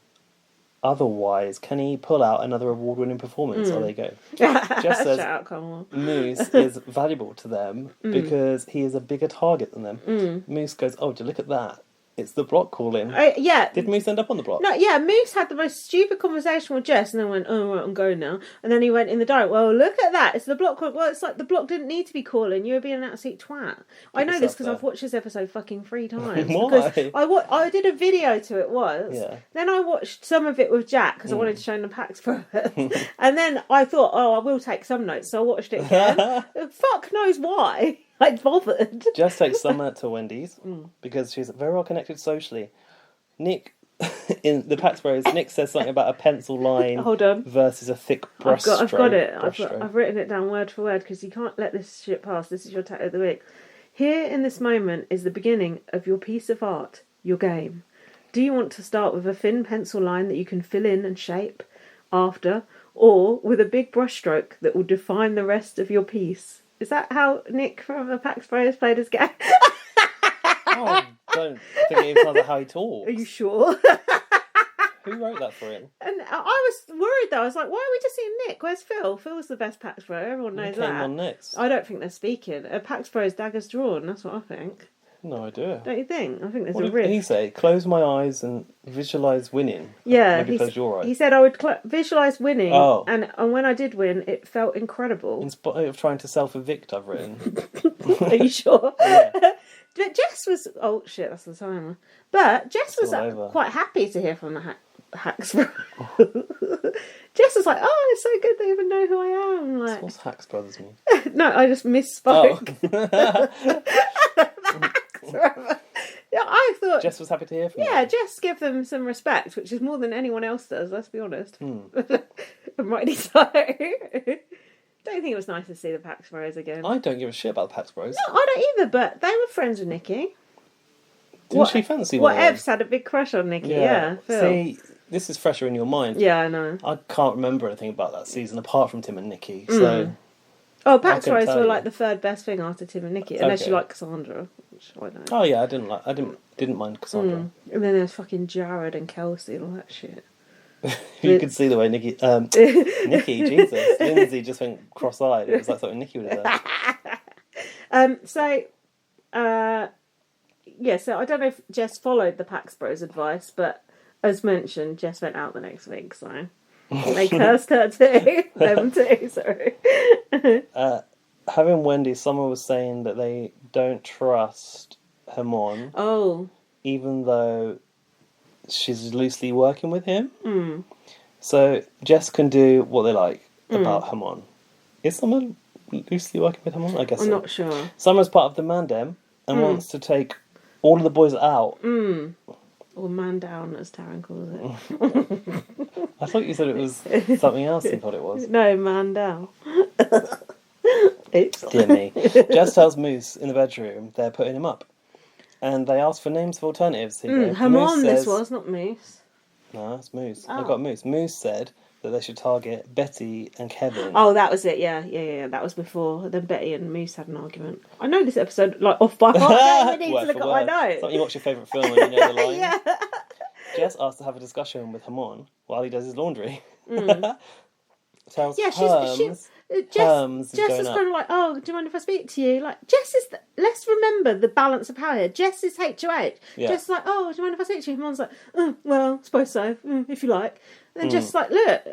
otherwise. Can he pull out another award-winning performance? Oh, there you go. Jess says Shout out, Moose is valuable to them because he is a bigger target than them. Moose goes, oh, look at that. It's the block calling. Yeah. Did Moose end up on the block? No, yeah, Moose had the most stupid conversation with Jess and then went, oh, right, I'm going now. And then he went in the diary, well, look at that. It's the block call. Well, it's like the block didn't need to be calling. You were being an absolute twat. I know this because I've watched this episode fucking 3 times. Why? Because I did a video to it once. Yeah. Then I watched some of it with Jack because I wanted to show him the Pax Pro. And then I thought, oh, I will take some notes. So I watched it again. Fuck knows why. I bothered. Jess takes Summer to Wendy's because she's very well connected socially. Nick, in the Pax Bros, Nick says something about a pencil line Hold on. versus a thick brush stroke. I've got it. I've written it down word for word because you can't let this shit pass. This is your tattoo of the week. Here in this moment is the beginning of your piece of art, your game. Do you want to start with a thin pencil line that you can fill in and shape after, or with a big brush stroke that will define the rest of your piece? Is that how Nick from the Pax Bros played his game? I don't think it even sounds like how he talks. Are you sure? Who wrote that for him? And I was worried though. I was like, why are we just seeing Nick? Where's Phil? Phil's the best Pax Bro. Everyone knows Who came that. on next? I don't think they're speaking. A Pax Bro's daggers drawn. That's what I think. No idea. Don't you think? I think there's What a did riff. he say? Close my eyes and visualise winning. Yeah, Maybe close your eyes. he said I would visualise winning, Oh. and when I did win, it felt incredible. In spite of trying to self-evict, I've written. Are you sure? Yeah. But Jess was... Oh, shit, that's the timer. But Jess was over. quite happy to hear from the Hacks. Jess was like, oh, it's so good they even know who I am. Like, What's Hacks Brothers mean? no, I just misspoke. Oh. Yeah, I thought... Jess was happy to hear from Yeah, you. Jess give them some respect, which is more than anyone else does, let's be honest. Hmm. And rightly so. Don't think it was nice to see the Pax Bros again. I don't give a shit about the Pax Bros. No, I don't either, but they were friends with Nikki. Didn't she fancy one of them? Evs had a big crush on Nikki, yeah. Phil. See, this is fresher in your mind. Yeah, I know. I can't remember anything about that season apart from Tim and Nikki, so... Oh, Pax couldn't Bros tell were you. like the third best thing after Tim and Nikki, unless Okay. you like Cassandra, which I don't. Oh yeah, I didn't mind Cassandra. And then there's fucking Jared and Kelsey and all that shit. You could see the way Nikki, Jesus, Lindsay just went cross-eyed. It was like something Nikki would have done. So I don't know if Jess followed the Pax Bros advice, but as mentioned, Jess went out the next week, so they cursed her too. Them too, sorry. Having Wendy, someone was saying that they don't trust Hamon, Oh. even though she's loosely working with him. Mm. So Jess can do what they like about Hamon. Is someone loosely working with Hamon? I guess I'm so. not sure. Someone's part of the Mandem and wants to take all of the boys out. Mm. Or man down, as Taryn calls it. I thought you said it was something else you thought it was. No, man down. Oops. Dear me. Jess tells Moose in the bedroom they're putting him up. And they ask for names of alternatives. Hamon, this was, not Moose. No, it's Moose. Oh. I got Moose. Moose said that they should target Betty and Kevin. Oh, that was it, yeah. That was before. Then Betty and Moose had an argument. I know this episode, like, off by heart. I don't need Word to look for at my word. notes. It's like you watch your favourite film and you know the line. Yeah. Jess asked to have a discussion with Hamon while he does his laundry. Tells Yeah, Herms Jess is going was up. kind of like, oh, do you mind if I speak to you? Like, Jess is... let's remember the balance of power here. Jess is HOH. Yeah. Jess is like, oh, do you mind if I speak to you? Hamon's like, well, I suppose so, if you like. And then Jess is like, look,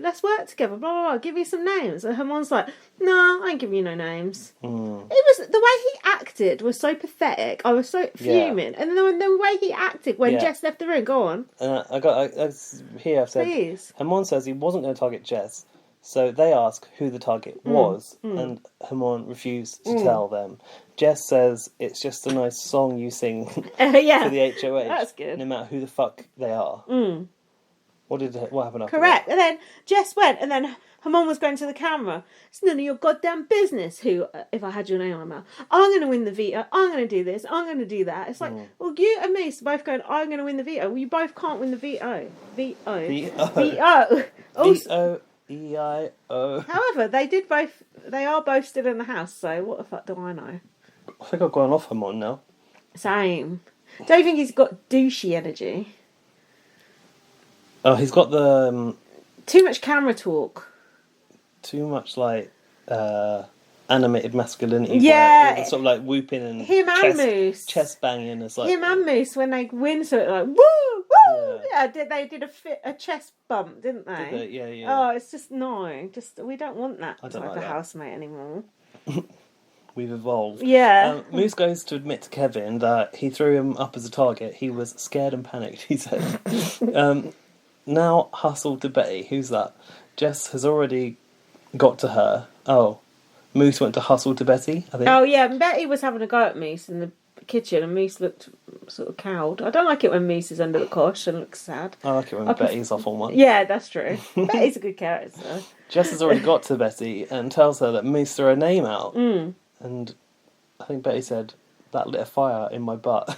let's work together, blah, blah, blah, give you some names. And Hamon's like, no, I ain't giving you no names. It was... the way he acted was so pathetic. I was so fuming. And then the way he acted when Jess left the room, go on. Here I've said, Please. Hamon says he wasn't going to target Jess. So they ask who the target was, and Hamon refused to tell them. Jess says it's just a nice song you sing for the HOH. That's good. No matter who the fuck they are. What happened after Correct. that? And then Jess went, and then Hamon was going to the camera. It's none of your goddamn business who, if I had your name on my mouth, I'm going to win the veto, I'm going to do this, I'm going to do that. It's like, well, you and me are both going, I'm going to win the veto. Well, you both can't win the veto. Veto. V-O-E-I-O. However, they are both still in the house, so what the fuck do I know? I think I've gone off Hermon now. Same. Don't you think he's got douchey energy? Oh, he's got the Too much camera talk. too much like animated masculinity. Yeah. Where, sort of like whooping and Him and Moose. chest banging. It's like Him and Moose, when they win, so it's like, woo, woo! Yeah, they did a chest bump, didn't they? Did they? Yeah, yeah. Oh, it's just, no. We don't want that I type don't like of that. housemate anymore. We've evolved. Yeah. Moose goes to admit to Kevin that he threw him up as a target. He was scared and panicked, he said. Now hustle to Betty. Who's that? Jess has already got to her. Oh, Moose went to hustle to Betty, I think. Oh, yeah, and Betty was having a go at Moose in the kitchen, and Moose looked sort of cowed. I don't like it when Moose is under the cosh and looks sad. I like it when Betty's off on one. Yeah, that's true. Betty's a good character. Jess has already got to Betty and tells her that Moose threw her name out. Mm. And I think Betty said, that lit a fire in my butt.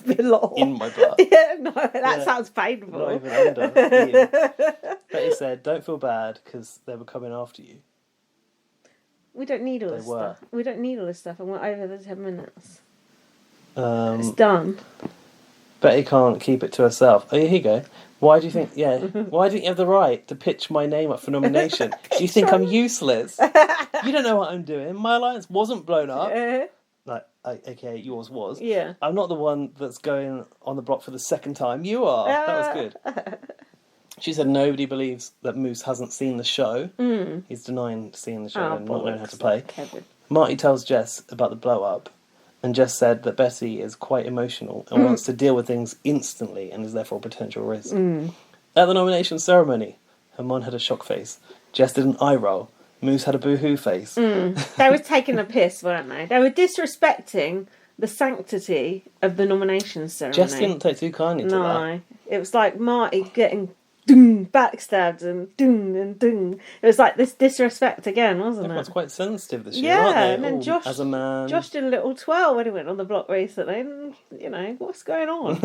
Below. In my butt. Yeah, no, that sounds painful. Not even under. Betty said, don't feel bad because they were coming after you. We don't need all this stuff. We don't need all this stuff. And we're over the 10 minutes. It's done. Betty can't keep it to herself. Oh, here you go. Why do you think, why didn't you have the right to pitch my name up for nomination? Do you think I'm useless? You don't know what I'm doing. My alliance wasn't blown up. Like, okay, yours was. Yeah. I'm not the one that's going on the block for the second time. You are. That was good. She said nobody believes that Moose hasn't seen the show. Mm. He's denying seeing the show and not knowing how to play. Kevin. Marty tells Jess about the blow-up, and Jess said that Betty is quite emotional and wants to deal with things instantly and is therefore a potential risk. Mm. At the nomination ceremony, Hermon had a shock face. Jess did an eye roll. Moose had a boo-hoo face. They were taking a piss, weren't they? They were disrespecting the sanctity of the nomination ceremony. Jess didn't take too kindly to that. No. It was like Marty getting backstabbed and dung. It was like this disrespect again, wasn't Everyone's it? quite sensitive this year, aren't they? And then Josh, as a man. Josh did a little twirl when he went on the block recently, and, you know, what's going on?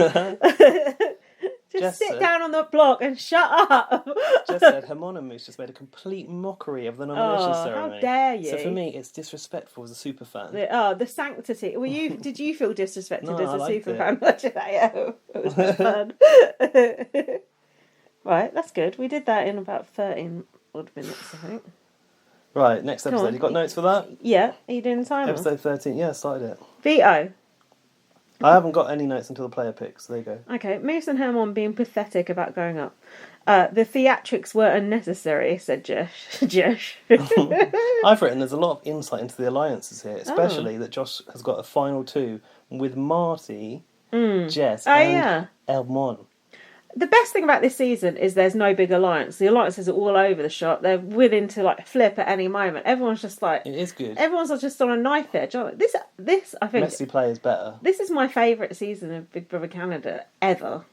Just sit down on the block and shut up. Jess said Hermon and Moose just made a complete mockery of the nomination ceremony. How dare you? So for me, it's disrespectful as a super fan. The sanctity. Did you feel disrespected No, as I a liked super it. fan? It was quite fun. Right, that's good. We did that in about 13 odd minutes, I think. Right, next episode. You got notes for that? Yeah. Are you doing the timer? Episode 13. Yeah, started it. Veto. I haven't got any notes until the player picks. So there you go. Okay, Moose and Hermon being pathetic about going up. The theatrics were unnecessary, said Josh. I've written there's a lot of insight into the alliances here, especially that Josh has got a final two with Marty, Jess, and Hermon. The best thing about this season is there's no big alliance. The alliances are all over the shop. They're willing to like flip at any moment. Everyone's just like... It is good. Everyone's just on a knife edge. This I think... Messy play is better. This is my favourite season of Big Brother Canada ever.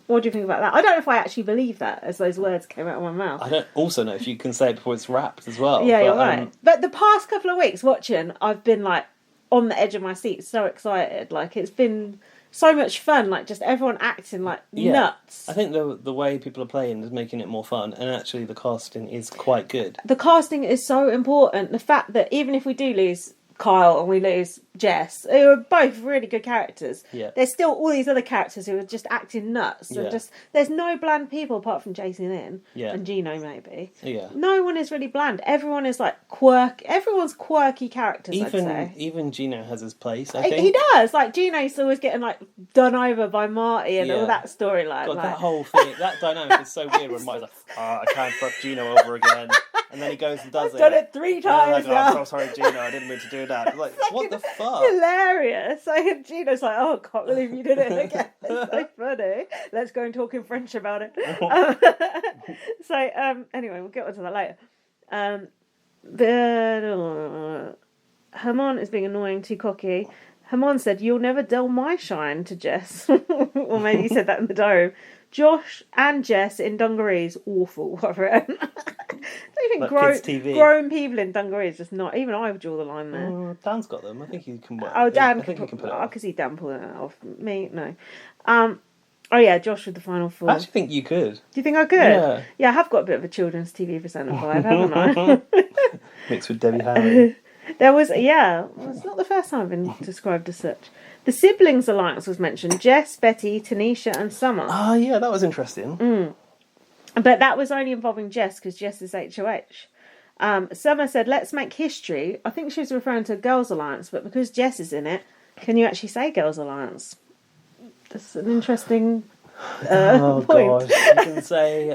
What do you think about that? I don't know if I actually believe that as those words came out of my mouth. I don't also know if you can say it before it's wrapped as well. Yeah, you're right. But the past couple of weeks watching, I've been like on the edge of my seat, so excited. Like it's been... so much fun, like just everyone acting like nuts. I think the way people are playing is making it more fun, and actually the casting is quite good. The casting is so important. The fact that even if we do lose Kyle and we lose Jess, who are both really good characters, there's still all these other characters who are just acting nuts. And just there's no bland people apart from Jason Lynn and Gino maybe. Yeah. No one is really bland. Everyone is like everyone's quirky characters, I'd say. Even Gino has his place, I think. He does. Like Gino's always getting like done over by Marty and all that storyline. That whole thing, that dynamic is so weird when Marty's like, I can't fuck Gino over again. And then he goes and does I've done it 3 times now. now. I'm so sorry, Gino, I didn't mean to do that. Like, what the fuck? Hilarious. Like, Gino's like, I can't believe you did it again. It's so funny. Let's go and talk in French about it. Anyway, we'll get onto that later. Hermon is being annoying, too cocky. Hermon said, "You'll never dull my shine," to Jess. Or maybe he said that in the dome. Josh and Jess in dungarees, awful. I reckon. Don't you think grown people in dungarees just not? Even I would draw the line there. Dan's got them. I think he can. Oh, Dan I think he can put it. I could see Dan pulling it off. Me, no. Oh yeah, Josh with the final 4. I actually think you could. Do you think I could? Yeah, I have got a bit of a children's TV presenter vibe, haven't I? Mixed with Debbie Harry. There was, well, it's not the first time I've been described as such. The siblings alliance was mentioned. Jess, Betty, Tanisha and Summer. Ah, yeah, that was interesting. But that was only involving Jess because Jess is HOH. Summer said, let's make history. I think she was referring to Girls Alliance, but because Jess is in it, can you actually say Girls Alliance? That's an interesting point. Gosh. You can say,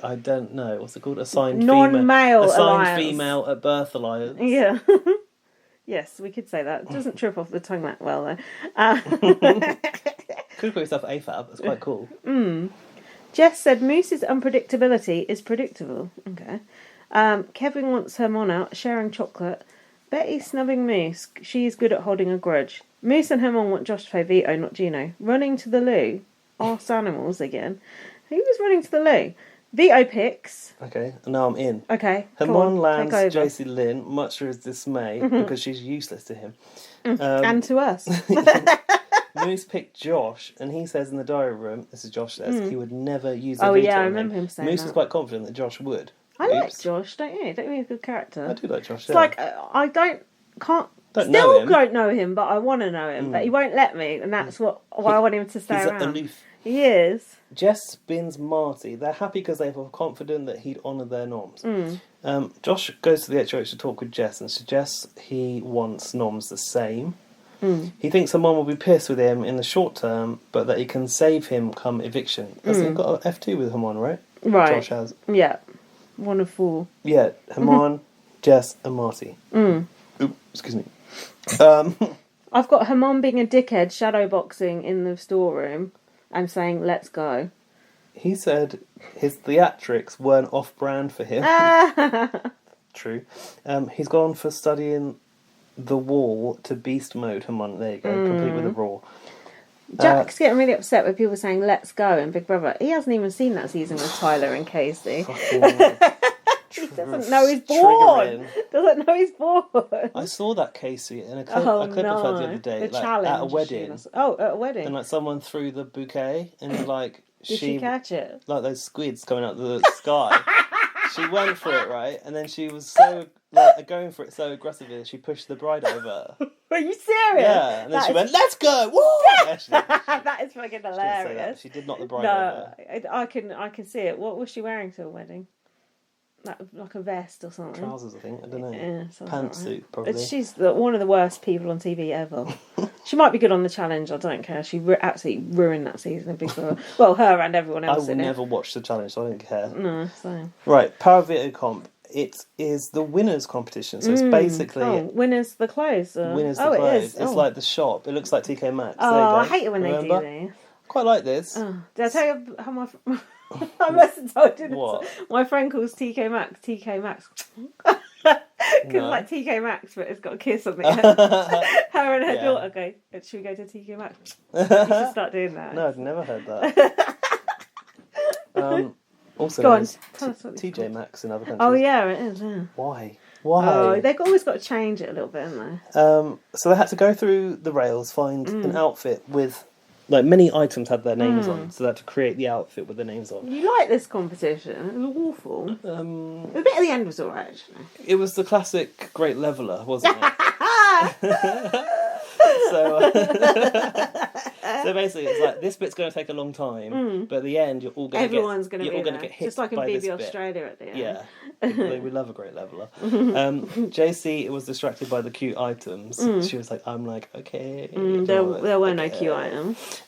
I don't know, what's it called? Assigned Non-male Assigned alliance. female at birth alliance. Yeah. Yes, we could say that. It doesn't trip off the tongue that well, though. Could call yourself AFAB. That's quite cool. Jess said Moose's unpredictability is predictable. Okay. Kevin wants her mom out, sharing chocolate. Betty snubbing Moose. She's good at holding a grudge. Moose and her mom want Josh to play Vito, not Gino. Running to the loo. Arse animals again. Who was running to the loo? Vito picks. Okay, and now I'm in. Okay. Hermione lands JC Lynn, much to his dismay, because she's useless to him. And to us. Moose picked Josh, and he says in the diary room, this is Josh says, he would never use a Oh, veto yeah, I on remember him saying Moose that. was quite confident that Josh would. I like Josh, don't you? Don't you think he's a good character? I do like Josh, It's like, I don't know him. don't know him, but I want to know him. But he won't let me, and that's why I want him to stay He's around. aloof. He is. Jess spins Marty. They're happy because they were confident that he'd honour their norms. Josh goes to the HOH to talk with Jess and suggests he wants norms the same. He thinks her mum will be pissed with him in the short term, but that he can save him come eviction. He's got an F2 with Hermione, right? Right. Josh has. Yeah. 1 of 4. Yeah, Hermione, Jess and Marty. Ooh, excuse me. I've got her mum being a dickhead shadowboxing in the storeroom and saying, let's go. He said his theatrics weren't off-brand for him. True. He's gone for studying the wall to beast mode Hermione. There you go, complete with a raw. Jack's getting really upset with people saying, let's go in Big Brother. He hasn't even seen that season with Tyler and Casey. He doesn't know he's born. Doesn't know he's born. I saw that Casey in a clip, a clip of her the other day, The like, challenge. at a wedding. At a wedding. And like someone threw the bouquet, and like Did she catch it? like those squids coming out of the sky. She went for it, right, and then she was so like going for it so aggressively that she pushed the bride over. Are you serious? Yeah, and then she went, "Let's go!" Woo! Yeah, she did. That is fucking She didn't say hilarious. that. She did knock the bride No, over. I can see it. What was she wearing to a wedding? Like a vest or something. Trousers, I think. I don't know. Yeah, Pantsuit, probably. She's one of the worst people on TV ever. She might be good on the challenge. I don't care. She absolutely ruined that season of Big Brother. Well, her and everyone I else will in never watch the challenge, so I don't care. it. No, same. Right, Power Veto Comp. It is the winners competition, so it's basically winners the clothes. winners the It clothes. is. It's like the shop. It looks like TK Maxx. Oh, There you go. I hate it when Remember? they do these. Quite like this. Oh, did I tell you how my... I must have told you this. What? My friend calls TK Maxx Because No. like TK Maxx, but it's got a kiss on the end. Her and her Yeah. daughter go, should we go to TK Maxx? You should start doing that. No, I've never heard that. Also, Go on, there's tell us what it's TJ called. Maxx in other countries. Oh yeah, it is. Yeah. Why? Oh, they've always got to change it a little bit, haven't they? So they had to go through the rails, find an outfit with, like, many items had their names on, so they had to create the outfit with their names on. You like this competition? It was awful. The bit at the end was alright, actually. It was the classic Great Leveller, wasn't it? So basically, it's like this bit's going to take a long time, but at the end, you're all going to Everyone's going to be there. get hit Just like in by this BB bit. Australia at the end. Yeah, we love a Great Leveller. JC was distracted by the cute items. She was like, "I'm like, okay." There were no cute items.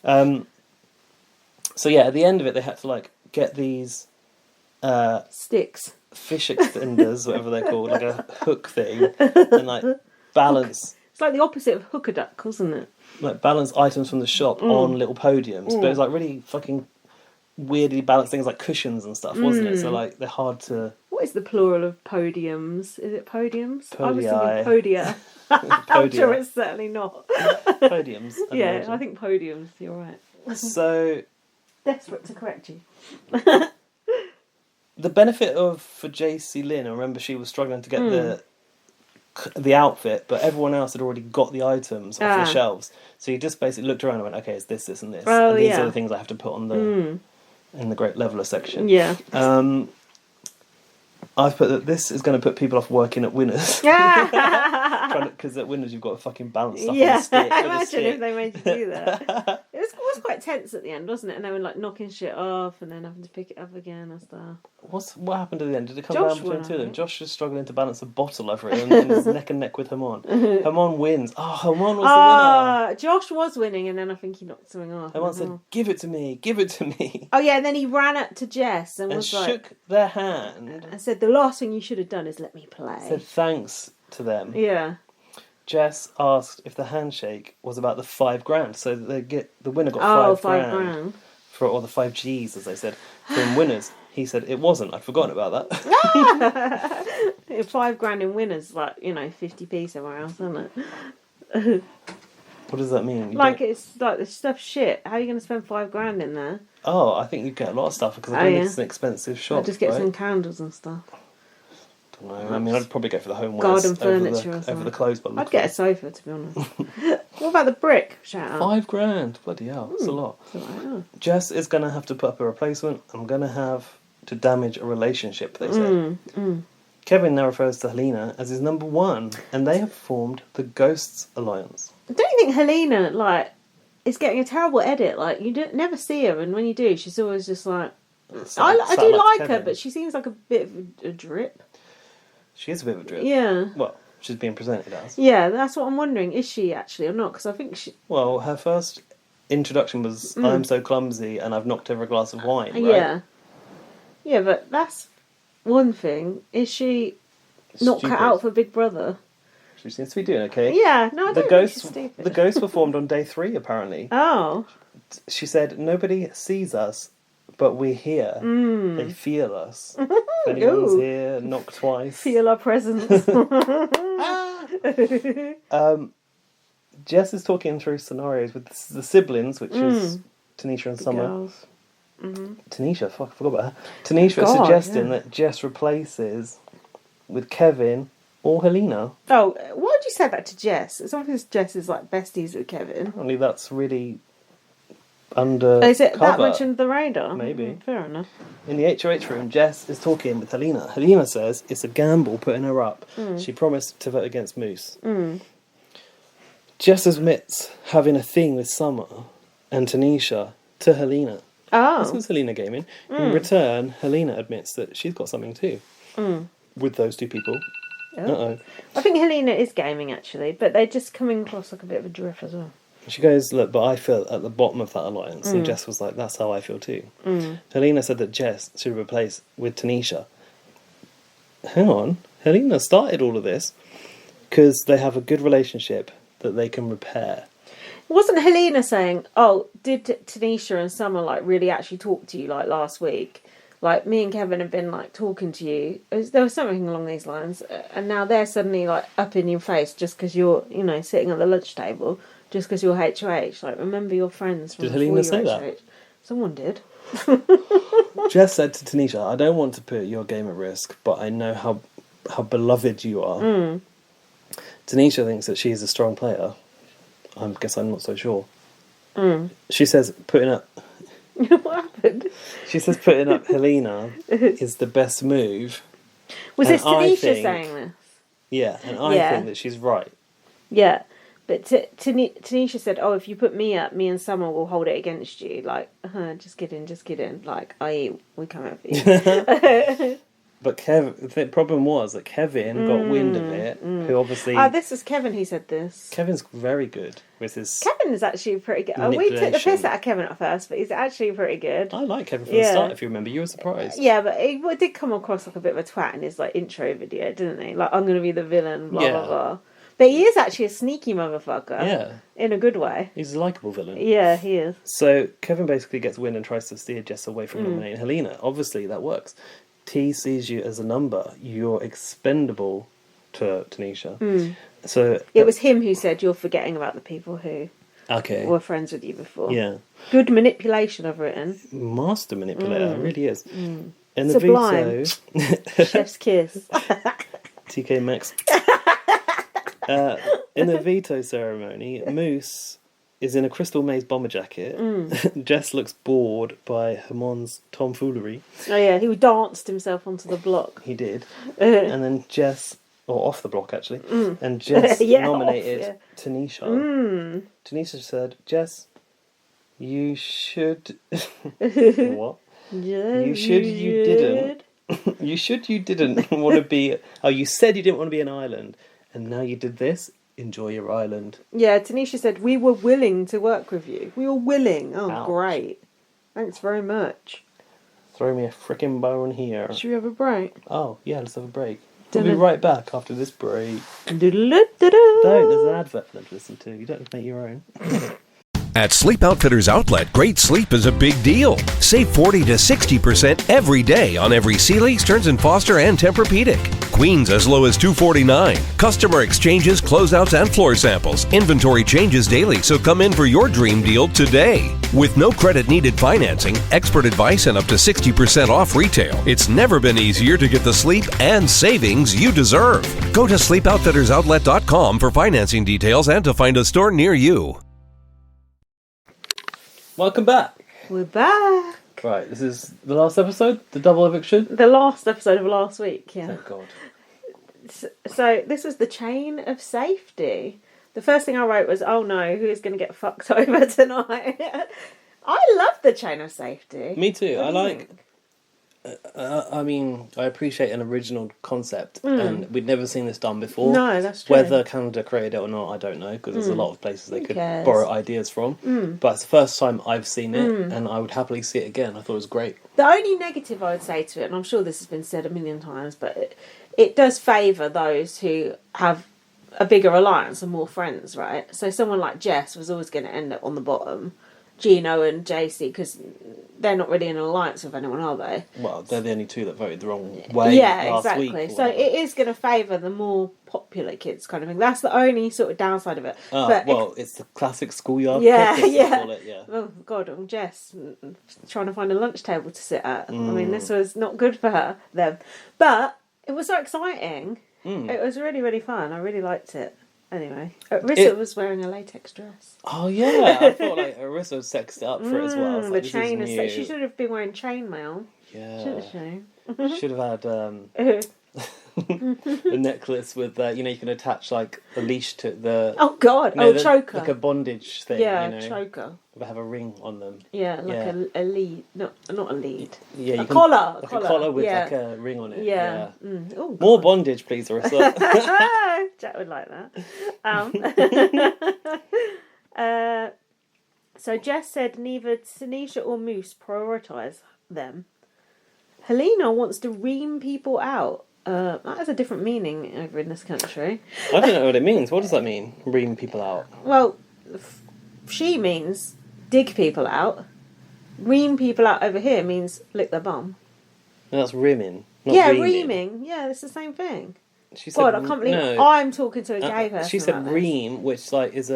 So yeah, at the end of it, they had to like get these Sticks. fish extenders, whatever they're called, like a hook thing, and like balance. It's like the opposite of hooker duck, isn't it? Like balance items from the shop on little podiums, but it was like really fucking weirdly balanced things like cushions and stuff, wasn't it? So like they're hard to. What is the plural of podiums? Is it podiums? I was Podii. thinking podia. I'm sure Podia. it's certainly not. Podiums. I'd Yeah, imagine. I think podiums. You're right. So Desperate to correct you. the benefit for JC Lynn, I remember she was struggling to get the outfit, but everyone else had already got the items off the shelves. So you just basically looked around and went, okay, it's this, this, and this. Oh, and these yeah. are the things I have to put on the in the Great Leveller section. Yeah. I've put that this is going to put people off working at Winners. Because at Winners you've got to fucking balance stuff on a stick. Imagine if they made you do that. It was quite tense at the end, wasn't it? And they were like knocking shit off and then having to pick it up again and stuff. What happened at the end? Did it come Josh down between won, two of them? right? Josh was struggling to balance a bottle over it and was neck and neck with Herman. Herman wins. Oh, Herman was the winner. Josh was winning and then I think he knocked something off. Herman said, give it to me, give it to me. Oh yeah, and then he ran up to Jess and was shook their hand. And said, the last thing you should have done is let me play. Said thanks to them. Yeah. Jess asked if the handshake was about the $5,000, so that the winner got $5,000 for all the 5 G's, as they said, from Winners. He said it wasn't. I'd forgotten about that. $5,000 in Winners, like 50p somewhere else, isn't it? What does that mean? It's like the stuff shit. How are you going to spend $5,000 in there? Oh, I think you get a lot of stuff because I think it's an expensive shop. I'll just get right? some candles and stuff. No, I mean, I'd probably go for the homewares Garden furniture over the clothes. But I'd get a sofa, to be honest. What about the brick? Shout out. $5,000, bloody hell, that's a lot. Jess is going to have to put up a replacement. I'm going to have to damage a relationship, they said. Kevin now refers to Helena as his number one, and they have formed the Ghosts Alliance. Don't you think Helena, is getting a terrible edit? Like, you never see her, and when you do, she's always just like... I do like her, but she seems like a bit of a drip. She is a bit of a drip. Yeah. Well, she's being presented as. Yeah, that's what I'm wondering. Is she actually or not? Because I think she... Well, her first introduction was, I'm so clumsy and I've knocked over a glass of wine, right? Yeah. Yeah, but that's one thing. Is she not cut out for Big Brother? She seems to be doing okay. Yeah, no, I don't think she's stupid. The ghosts were formed on day 3, apparently. Oh. She said, nobody sees us, but we're here. They feel us. If anyone's here, knock twice. Feel our presence. Jess is talking through scenarios with the siblings, which is Tanisha and Summer. Tanisha, fuck, I forgot about her. Tanisha is suggesting that Jess replaces with Kevin or Helena. Oh, why would you say that to Jess? It's obvious Jess is like besties with Kevin. Only that's really under Is it cover. that much under the radar? Maybe. Fair enough. In the HOH room, Jess is talking with Helena. Helena says it's a gamble putting her up. She promised to vote against Moose. Jess admits having a thing with Summer and Tanisha to Helena. Oh. This was Helena gaming. In return, Helena admits that she's got something too with those two people. Uh-oh. I think Helena is gaming, actually, but they're just coming across like a bit of a drift as well. She goes, look, but I feel at the bottom of that alliance. And Jess was like, that's how I feel too. Helena said that Jess should replace with Tanisha. Hang on. Helena started all of this because they have a good relationship that they can repair. Wasn't Helena saying, oh, did Tanisha and Summer really actually talk to you last week? Like, me and Kevin have been talking to you. There was something along these lines, and now they're suddenly up in your face just because you're sitting at the lunch table, just because you're HOH. Remember your friends from Did Helena say that? Someone did. Jess said to Tanisha, I don't want to put your game at risk, but I know how beloved you are. Tanisha thinks that she's a strong player. I guess I'm not so sure. She says putting up... What happened? She says putting up Helena is the best move. Was this Tanisha saying this? Yeah, and I think that she's right. Yeah, but Tanisha said, oh, if you put me up, me and Summer will hold it against you. Just kidding. I.e., we come over you. But the problem was that Kevin got wind of it, who obviously... this is Kevin who said this. Kevin's very good with his... Kevin is actually pretty good. We took the piss out of Kevin at first, but he's actually pretty good. I like Kevin from the start, if you remember. You were surprised. Yeah, but he did come across like a bit of a twat in his intro video, didn't he? I'm going to be the villain, blah, blah, blah. But he is actually a sneaky motherfucker. Yeah. In a good way. He's a likeable villain. Yeah, he is. So Kevin basically gets wind and tries to steer Jess away from nominating Helena. Obviously, that works. T sees you as a number. You're expendable to Tanisha. So it was him who said you're forgetting about the people who were friends with you before. Yeah. Good manipulation, I've written. Master manipulator, it really is. In the Sublime. veto... Chef's kiss. TK Maxx. In the veto ceremony, Moose is in a Crystal Maze bomber jacket. Jess looks bored by Hermon's tomfoolery. Oh yeah, he danced himself onto the block. He did. And then Jess, or off the block actually, and Jess nominated Tanisha. Tanisha said, Jess, you should... What? You didn't. You didn't want to be... Oh, you said you didn't want to be an island, and now you did this? Enjoy your island. Yeah, Tanisha said, we were willing to work with you. We were willing. Oh, Ouch. Great. Thanks very much. Throw me a frickin' bone here. Should we have a break? Oh, yeah, let's have a break. We'll be right back after this break. Don't, there's an advert for them to listen to. You don't have to make your own. At Sleep Outfitters Outlet, great sleep is a big deal. Save 40 to 60% every day on every Sealy, Stearns & Foster, and Tempur-Pedic. Queens as low as $249. Customer exchanges, closeouts, and floor samples. Inventory changes daily, so come in for your dream deal today. With no credit-needed financing, expert advice, and up to 60% off retail, it's never been easier to get the sleep and savings you deserve. Go to sleepoutfittersoutlet.com for financing details and to find a store near you. Welcome back. We're back. Right, this is the last episode, the double eviction. The last episode of last week, yeah. Thank God. So this was the chain of safety. The first thing I wrote was, oh no, who's going to get fucked over tonight? I love the chain of safety. Me too. What I do you like... think? I appreciate an original concept, and we'd never seen this done before. No, that's true. Whether Canada created it or not, I don't know, because there's a lot of places they could cares? borrow ideas from. But it's the first time I've seen it, and I would happily see it again. I thought it was great. The only negative I would say to it, and I'm sure this has been said a million times, but it does favour those who have a bigger alliance and more friends, right? So someone like Jess was always going to end up on the bottom. Gino and JC, because they're not really in an alliance with anyone, are they? Well, they're the only two that voted the wrong way last exactly. week. So it is going to favour the more popular kids, kind of thing. That's the only sort of downside of it. It's the classic schoolyard. Yeah, cricket, yeah. they call it, yeah. Oh God, I'm Jess trying to find a lunch table to sit at. I mean, this was not good for them, but it was so exciting. It was really, really fun. I really liked it. Anyway, Arissa was wearing a latex dress. Oh yeah, I thought like Arissa sexed it up for it as well. The Like, chain is is new. she should have been wearing chainmail. Yeah, Shouldn't she? should have had the necklace with you can attach like a leash to the choker, like a bondage thing. Yeah, choker. They have a ring on them. Yeah, like a lead, not a lead. Yeah, a collar. A collar with like a ring on it. Yeah. Oh, more bondage, please, Arissa. Jack would like that. So Jess said neither Tanisha or Moose prioritise them. Helena wants to ream people out. That has a different meaning over in this country. I don't know what it means. What does that mean? Ream people out? Well, she means dig people out. Ream people out over here means lick their bum. No, that's rimming. Not reaming. Yeah, it's the same thing. She said, God, I can't believe I'm talking to a gay person. She said about ream, this. which like is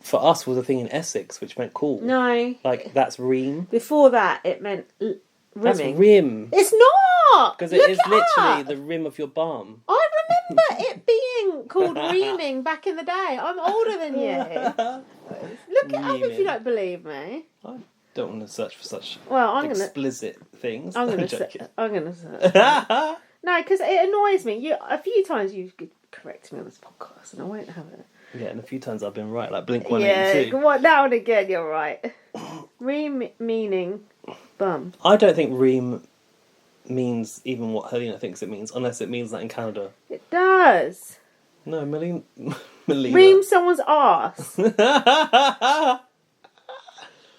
for us was a thing in Essex, which meant cool. No, like that's ream. Before that, it meant rimming. That's rim. It's not because it is literally the rim of your bum. I remember it being called reaming back in the day. I'm older than you. Look it up if you don't believe me. I don't want to search for such explicit things. I'm gonna search. No, because it annoys me. A few times you've corrected me on this podcast, and I won't have it. Yeah, and a few times I've been right, like Blink 182. Yeah, now and again you're right. Ream meaning bum. I don't think ream means even what Helena thinks it means, unless it means that in Canada. It does. No, Melina. Ream someone's arse.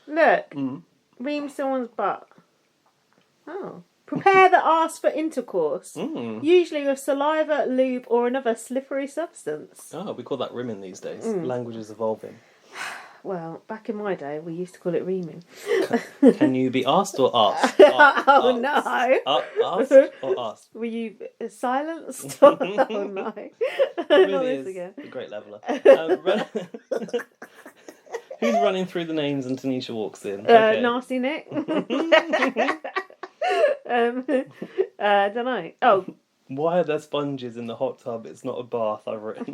Look. Ream someone's butt. Oh. Prepare the arse for intercourse. Usually with saliva, lube, or another slippery substance. Oh, we call that rimming these days. Language is evolving. Well, back in my day, we used to call it reaming. Can you be asked or asked? Oh, no. Asked or asked? Were you silenced? Oh, no. It really is a great leveler. Who's running through the names and Tanisha walks in? Okay. Nasty Nick. I don't know. Oh. Why are there sponges in the hot tub? It's not a bath, I've written.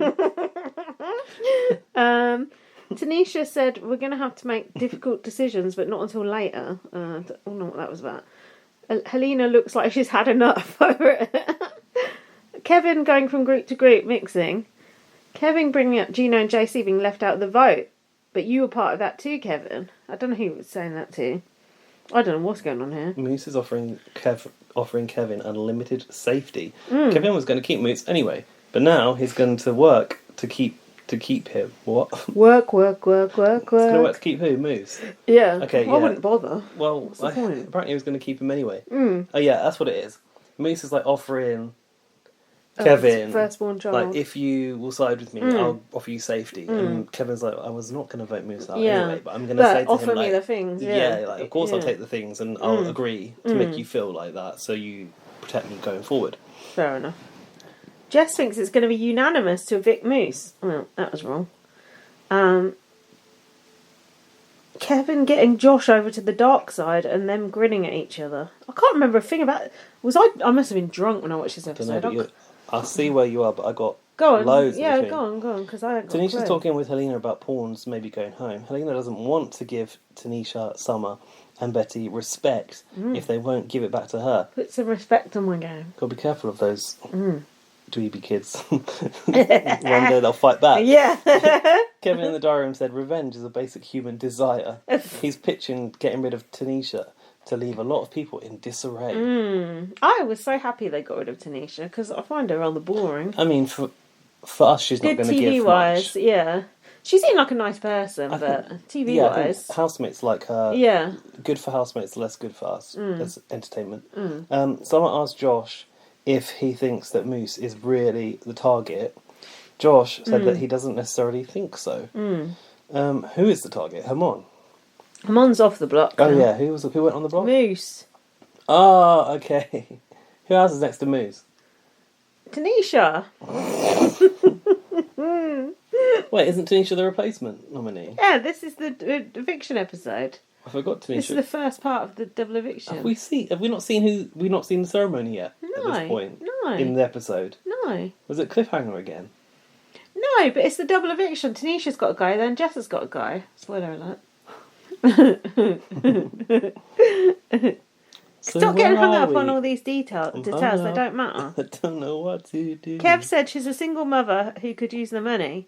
Tanisha said, we're going to have to make difficult decisions, but not until later. I don't know what that was about. Helena looks like she's had enough over it. Kevin going from group to group, mixing. Kevin bringing up Gino and JC being left out of the vote. But you were part of that too, Kevin. I don't know who was saying that to. I don't know what's going on here. Moose is offering Kevin unlimited safety. Kevin was going to keep Moose anyway, but now he's going to work to keep him. What? Work. It's going to work to keep who? Moose? Yeah. Okay, I wouldn't bother. Well, What's the point? apparently he was going to keep him anyway. Oh yeah, that's what it is. Moose is like offering Kevin, firstborn child. like, if you will side with me, I'll offer you safety. And Kevin's like, I was not going to vote Moose out anyway, but I'm going to say to offer him, me like, the things. Yeah, like, of course I'll take the things and I'll agree to make you feel like that, so you protect me going forward. Fair enough. Jess thinks it's going to be unanimous to evict Moose. Well, that was wrong. Kevin getting Josh over to the dark side and them grinning at each other. I can't remember a thing about it. I must have been drunk when I watched this episode. I see where you are, but I got Go on. loads Yeah, in between. go on, because I haven't got a Tanisha's clue. talking with Helena about pawns maybe going home. Helena doesn't want to give Tanisha, Summer and Betty respect if they won't give it back to her. Put some respect on my game. Got to be careful of those dweeby kids. One day they'll fight back. Yeah. Kevin in the diary room said revenge is a basic human desire. He's pitching getting rid of Tanisha to leave a lot of people in disarray. I was so happy they got rid of Tanisha because I find her rather boring. I mean, for us, she's not Good going to give TV-wise, much. yeah. She seemed like a nice person, but TV-wise... Yeah, housemates like her. Yeah. Good for housemates, less good for us as entertainment. Someone asked Josh if he thinks that Moose is really the target. Josh said that he doesn't necessarily think so. Who is the target? Hermon. Hermon's off the block. Oh now. yeah, who went on the block? Moose. Oh, okay. Who else is next to Moose? Tanisha. Wait, isn't Tanisha the replacement nominee? Yeah, this is the eviction episode. I forgot Tanisha. This is the first part of the double eviction. Have we not seen the ceremony yet at this point? No. In the episode. No. Was it cliffhanger again? No, but it's the double eviction. Tanisha's got to go, then Jess has got to go. Spoiler alert. So Stop getting hung up we? on all these details. They don't matter. I don't know what to do. Kev said she's a single mother who could use the money,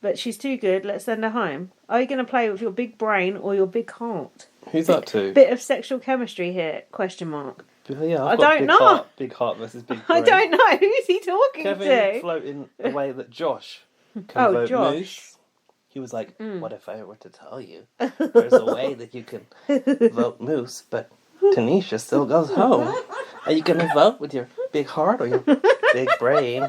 but she's too good. Let's send her home. Are you going to play with your big brain or your big heart? Who's that to? Bit of sexual chemistry here? Question mark. Yeah, I don't know. Big heart versus big brain. I don't know. Who's he talking Kevin to? floating the way that Josh can vote Josh. Moose. He was like, what if I were to tell you there's a way that you can vote Moose, but Tanisha still goes home. Are you going to vote with your big heart or your big brain?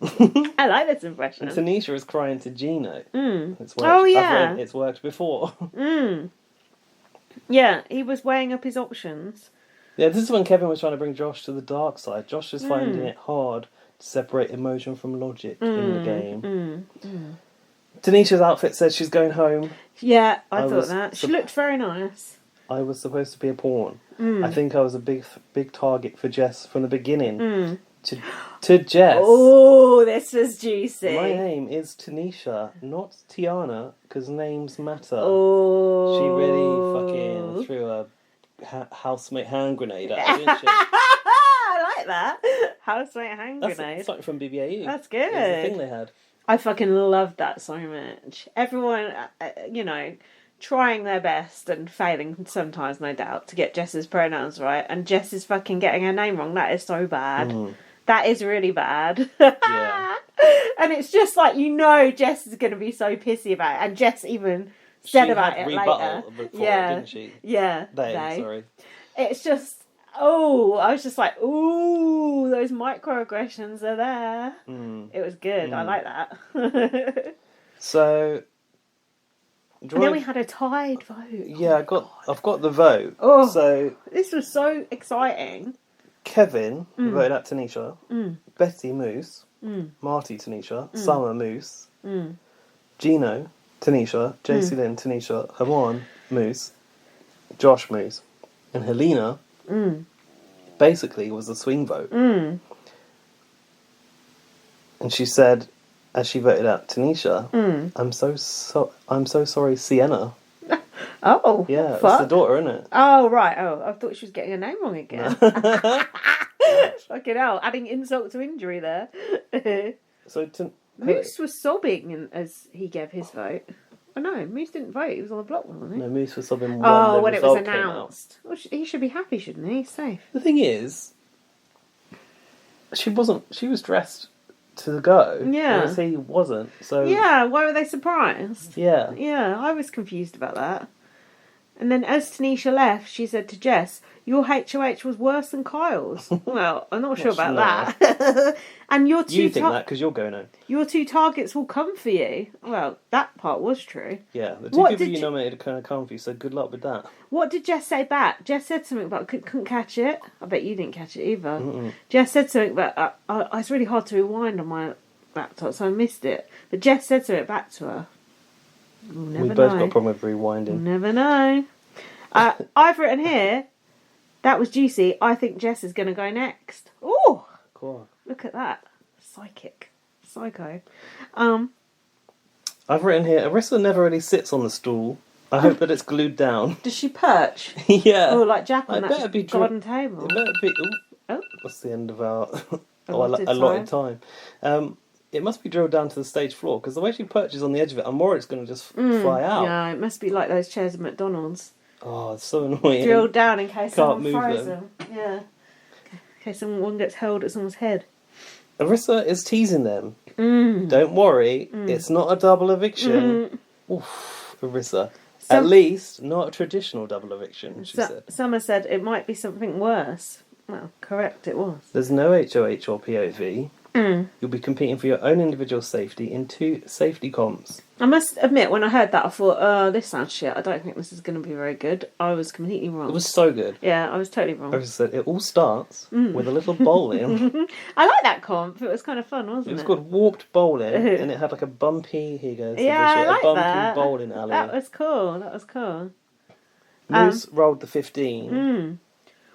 I like this impression. And Tanisha is crying to Gino. It's worked. Oh, yeah. I've read it's worked before. Yeah, he was weighing up his options. Yeah, this is when Kevin was trying to bring Josh to the dark side. Josh is finding it hard to separate emotion from logic in the game. Tanisha's outfit says she's going home. Yeah, I thought that. She looked very nice. I was supposed to be a pawn. I think I was a big target for Jess from the beginning. To Jess. Oh, this was juicy. My name is Tanisha, not Tiana, because names matter. Oh. She really fucking threw a housemate hand grenade at her, didn't she? I like that. Housemate hand grenade. That's something from BBAU. That's good. It was the thing they had. I fucking loved that so much. Everyone, trying their best and failing sometimes, no doubt, to get Jess's pronouns right. And Jess is fucking getting her name wrong. That is so bad. That is really bad. Yeah. And it's just like, Jess is going to be so pissy about it. And Jess even said about it later. Didn't she? Yeah. Sorry. It's just, I was just like, ooh, those microaggressions are there. It was good. I like that. So, and then we had a tied vote. Yeah, I've got the vote. Oh, so this was so exciting. Kevin voted out Tanisha, Betty Moose, Marty Tanisha, Summer Moose, Gino Tanisha, JC Lynn Tanisha, Hawan Moose, Josh Moose, and Helena basically was a swing vote. And she said as she voted out Tanisha. I'm so sorry, Sienna. Oh, Yeah, it's fuck. the daughter, isn't it? Oh, right. Oh, I thought she was getting her name wrong again. Fucking hell, adding insult to injury there. So Moose was sobbing as he gave his vote. Oh no, Moose didn't vote. He was on the block, wasn't he? No, Moose was sobbing when it was result came out. announced. Well, he should be happy, shouldn't he? He's safe. The thing is, she was dressed to go. Yeah. Whereas he wasn't. So Yeah, why were they surprised? yeah. Yeah, I was confused about that. And then as Tanisha left, she said to Jess, "Your HOH was worse than Kyle's." Well, I'm not sure about that. And your You think that because you're going home. Your two targets will come for you. Well, that part was true. Yeah, the two people you nominated are kind of come for you, so good luck with that. What did Jess say back? Jess said something about couldn't catch it. I bet you didn't catch it either. Jess said something about it's really hard to rewind on my laptop, so I missed it. But Jess said something back to her. We'll never We both know. got a problem with rewinding. We'll never know. I've written here, that was juicy. I think Jess is going to go next. Oh, Cool. look at that. Psycho. I've written here, Arissa never really sits on the stool. I hope that it's glued down. Does she perch? Yeah. Oh, like Jack on It better that be garden table. It better be... Oh. That's the end of our Allotted time. It must be drilled down to the stage floor, because the way she perches on the edge of it, I'm worried it's going to just fly out. Yeah, it must be like those chairs at McDonald's. Oh, it's so annoying. Drilled down in case Can't someone move throws them. them. Yeah. In case someone gets hurled at someone's head. Arissa is teasing them. Don't worry, it's not a double eviction. Oof, Arissa. At least not a traditional double eviction, she said. Summer said it might be something worse. Well, correct, it was. There's no HOH or POV. You'll be competing for your own individual safety in 2 safety comps. I must admit, when I heard that, I thought, this sounds shit. I don't think this is going to be very good. I was completely wrong. It was so good. Yeah, I was totally wrong. Arissa said it all starts with a little bowling. I like that comp. It was kind of fun, wasn't it? It was called Warped Bowling, and it had like a bumpy, here you go, Yeah, I like a bumpy that. bowling alley. That was cool. Moose rolled the 15.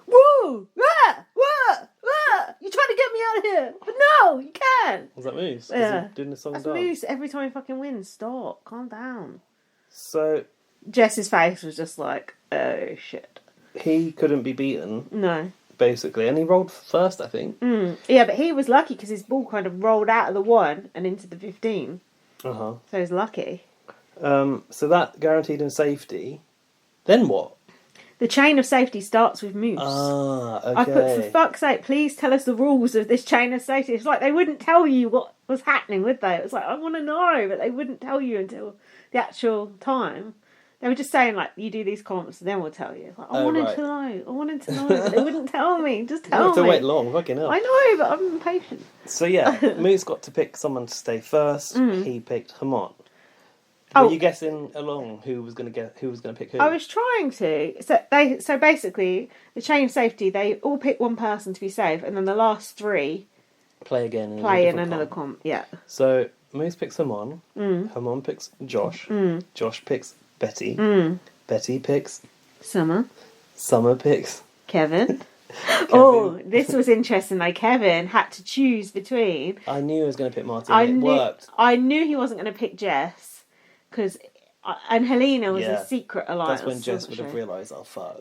Woo! Ah! Wah! Ah! You're trying to get me out of here! But no, you can't! Was that Moose? Yeah. Is he doing the song That's dance? Moose every time he fucking wins. Stop. Calm down. So, Jess's face was just like, oh shit. he couldn't be beaten, No. basically, and he rolled first, I think. Yeah, but he was lucky because his ball kind of rolled out of the 1 and into the 15. Uh-huh. So he was lucky. So that guaranteed him safety. Then what? The chain of safety starts with Moose. Ah, okay. I put, for fuck's sake, please tell us the rules of this chain of safety. It's like they wouldn't tell you what was happening, would they? It was like, I want to know, but they wouldn't tell you until the actual time. They were just saying, like, you do these comps, and then we'll tell you. It's like, I wanted to know, but they wouldn't tell me. Just tell me. You have to wait long, fucking hell. I know, but I'm impatient. So yeah, Moose got to pick someone to stay first. He picked Hamon. Oh. Were you guessing along who was going to pick who? I was trying to. So basically, the chain of safety, they all pick one person to be safe, and then the last 3 play again. play in another comp. Yeah. So Moose picks Hamon. Hamon picks Josh. Josh picks Betty. Betty picks Summer. Summer picks Kevin. Oh, this was interesting. Like Kevin had to choose between. I knew he was going to pick Martin. It worked. I knew he wasn't going to pick Jess and Helena was Yeah. a secret alliance. That's when Jess wasn't would have she? realised, oh fuck.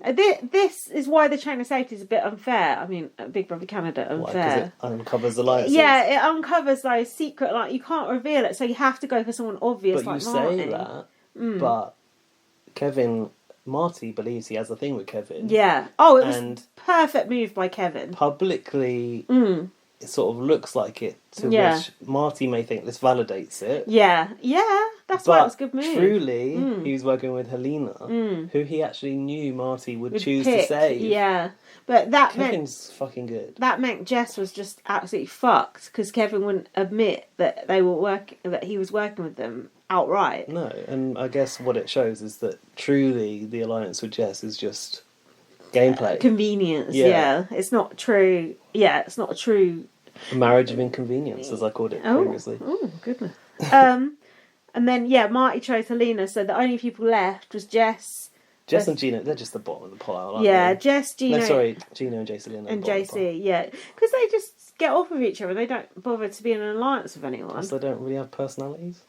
This is why the chain of safety is a bit unfair. I mean, Big Brother Canada Why? unfair. Because it uncovers alliances. Yeah, it uncovers those secret, like you can't reveal it, so you have to go for someone obvious But like you Martin. say that, but Marty believes he has a thing with Kevin. Yeah. Oh, it was And perfect move by Kevin. publicly, it sort of looks like it, to Yeah. which Marty may think this validates it. Yeah, that's why it was a But good move. truly, he was working with Helena, who he actually knew Marty would choose to Pick, save. Yeah, but that Kevin's fucking good. meant Jess was just absolutely fucked because Kevin wouldn't admit that that he was working with them outright. No, and I guess what it shows is that truly the alliance with Jess is just gameplay. Convenience, Yeah. yeah. It's not true. Yeah, it's not a true. A marriage of inconvenience, as I called it previously. Oh, goodness. And then, Marty chose Helena, so the only people left was Jess. Jess and Gino, they're just the bottom of the pile, aren't Yeah, they? Jess, Gino. No, sorry, Gino and JC. And JC, yeah. Because they just get off of each other. They don't bother to be in an alliance with anyone. Because they don't really have personalities.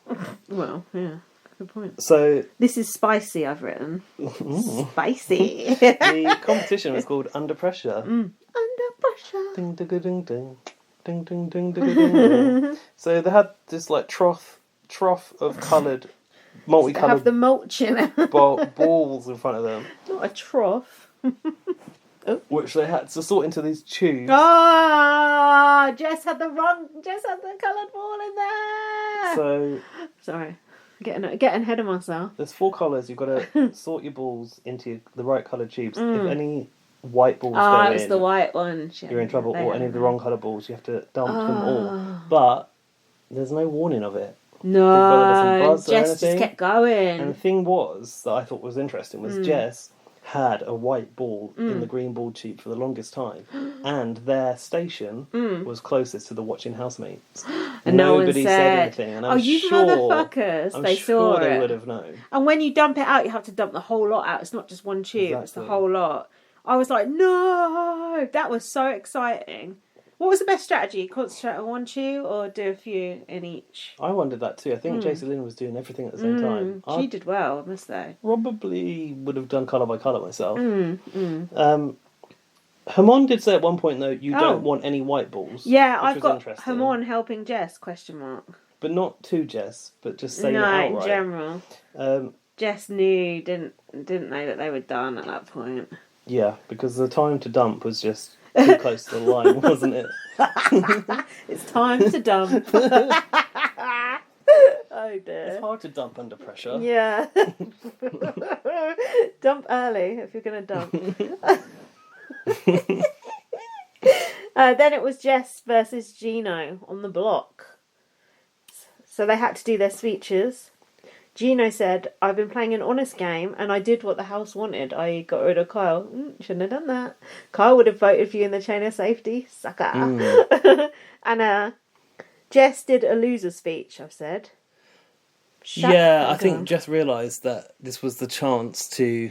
Well, yeah. Good point. So this is spicy, I've written. Spicy. the competition was called Under Pressure. Under Pressure. Ding ding ding ding. Ding ding ding ding ding ding. So they had this like trough of coloured, multicoloured have the mulching balls in front of them. Not a trough. Which they had to sort into these tubes. Ah, Jess had the coloured ball in there. So sorry, getting ahead of myself. There's 4 colours. You've got to sort your balls into the right coloured tubes. If any white balls go in, it's the white one. You're in trouble. Or any of the wrong colour balls, you have to dump them all. But there's no warning of it. No, Jess just kept going. And the thing was that I thought was interesting was Jess had a white ball in the green ball tube for the longest time, and their station was closest to the watching housemates. And nobody said anything. And I'm you sure, motherfuckers! I'm they sure saw they it. would have known. And when you dump it out, you have to dump the whole lot out. It's not just one tube; It's the whole lot. I was like, no, that was so exciting. What was the best strategy? Concentrate on one tube or do a few in each? I wondered that too. I think Jason Lynn was doing everything at the same time. She did well, I must say. Probably would have done colour by colour myself. Hermione did say at one point though, you don't want any white balls. Yeah, I've got Hermione helping Jess, ? But not to Jess, but just saying it outright. No, in general. Jess didn't know that they were done at that point. Yeah, because the time to dump was just too close to the line, wasn't it? It's time to dump. Oh dear. It's hard to dump under pressure. Yeah. Dump early if you're going to dump. Then it was Jess versus Gino on the block. So they had to do their speeches. Gino said, I've been playing an honest game and I did what the house wanted. I got rid of Kyle. Shouldn't have done that. Kyle would have voted for you in the chain of safety. Sucker. And Jess did a loser speech, I've said. I think Jess realised that this was the chance to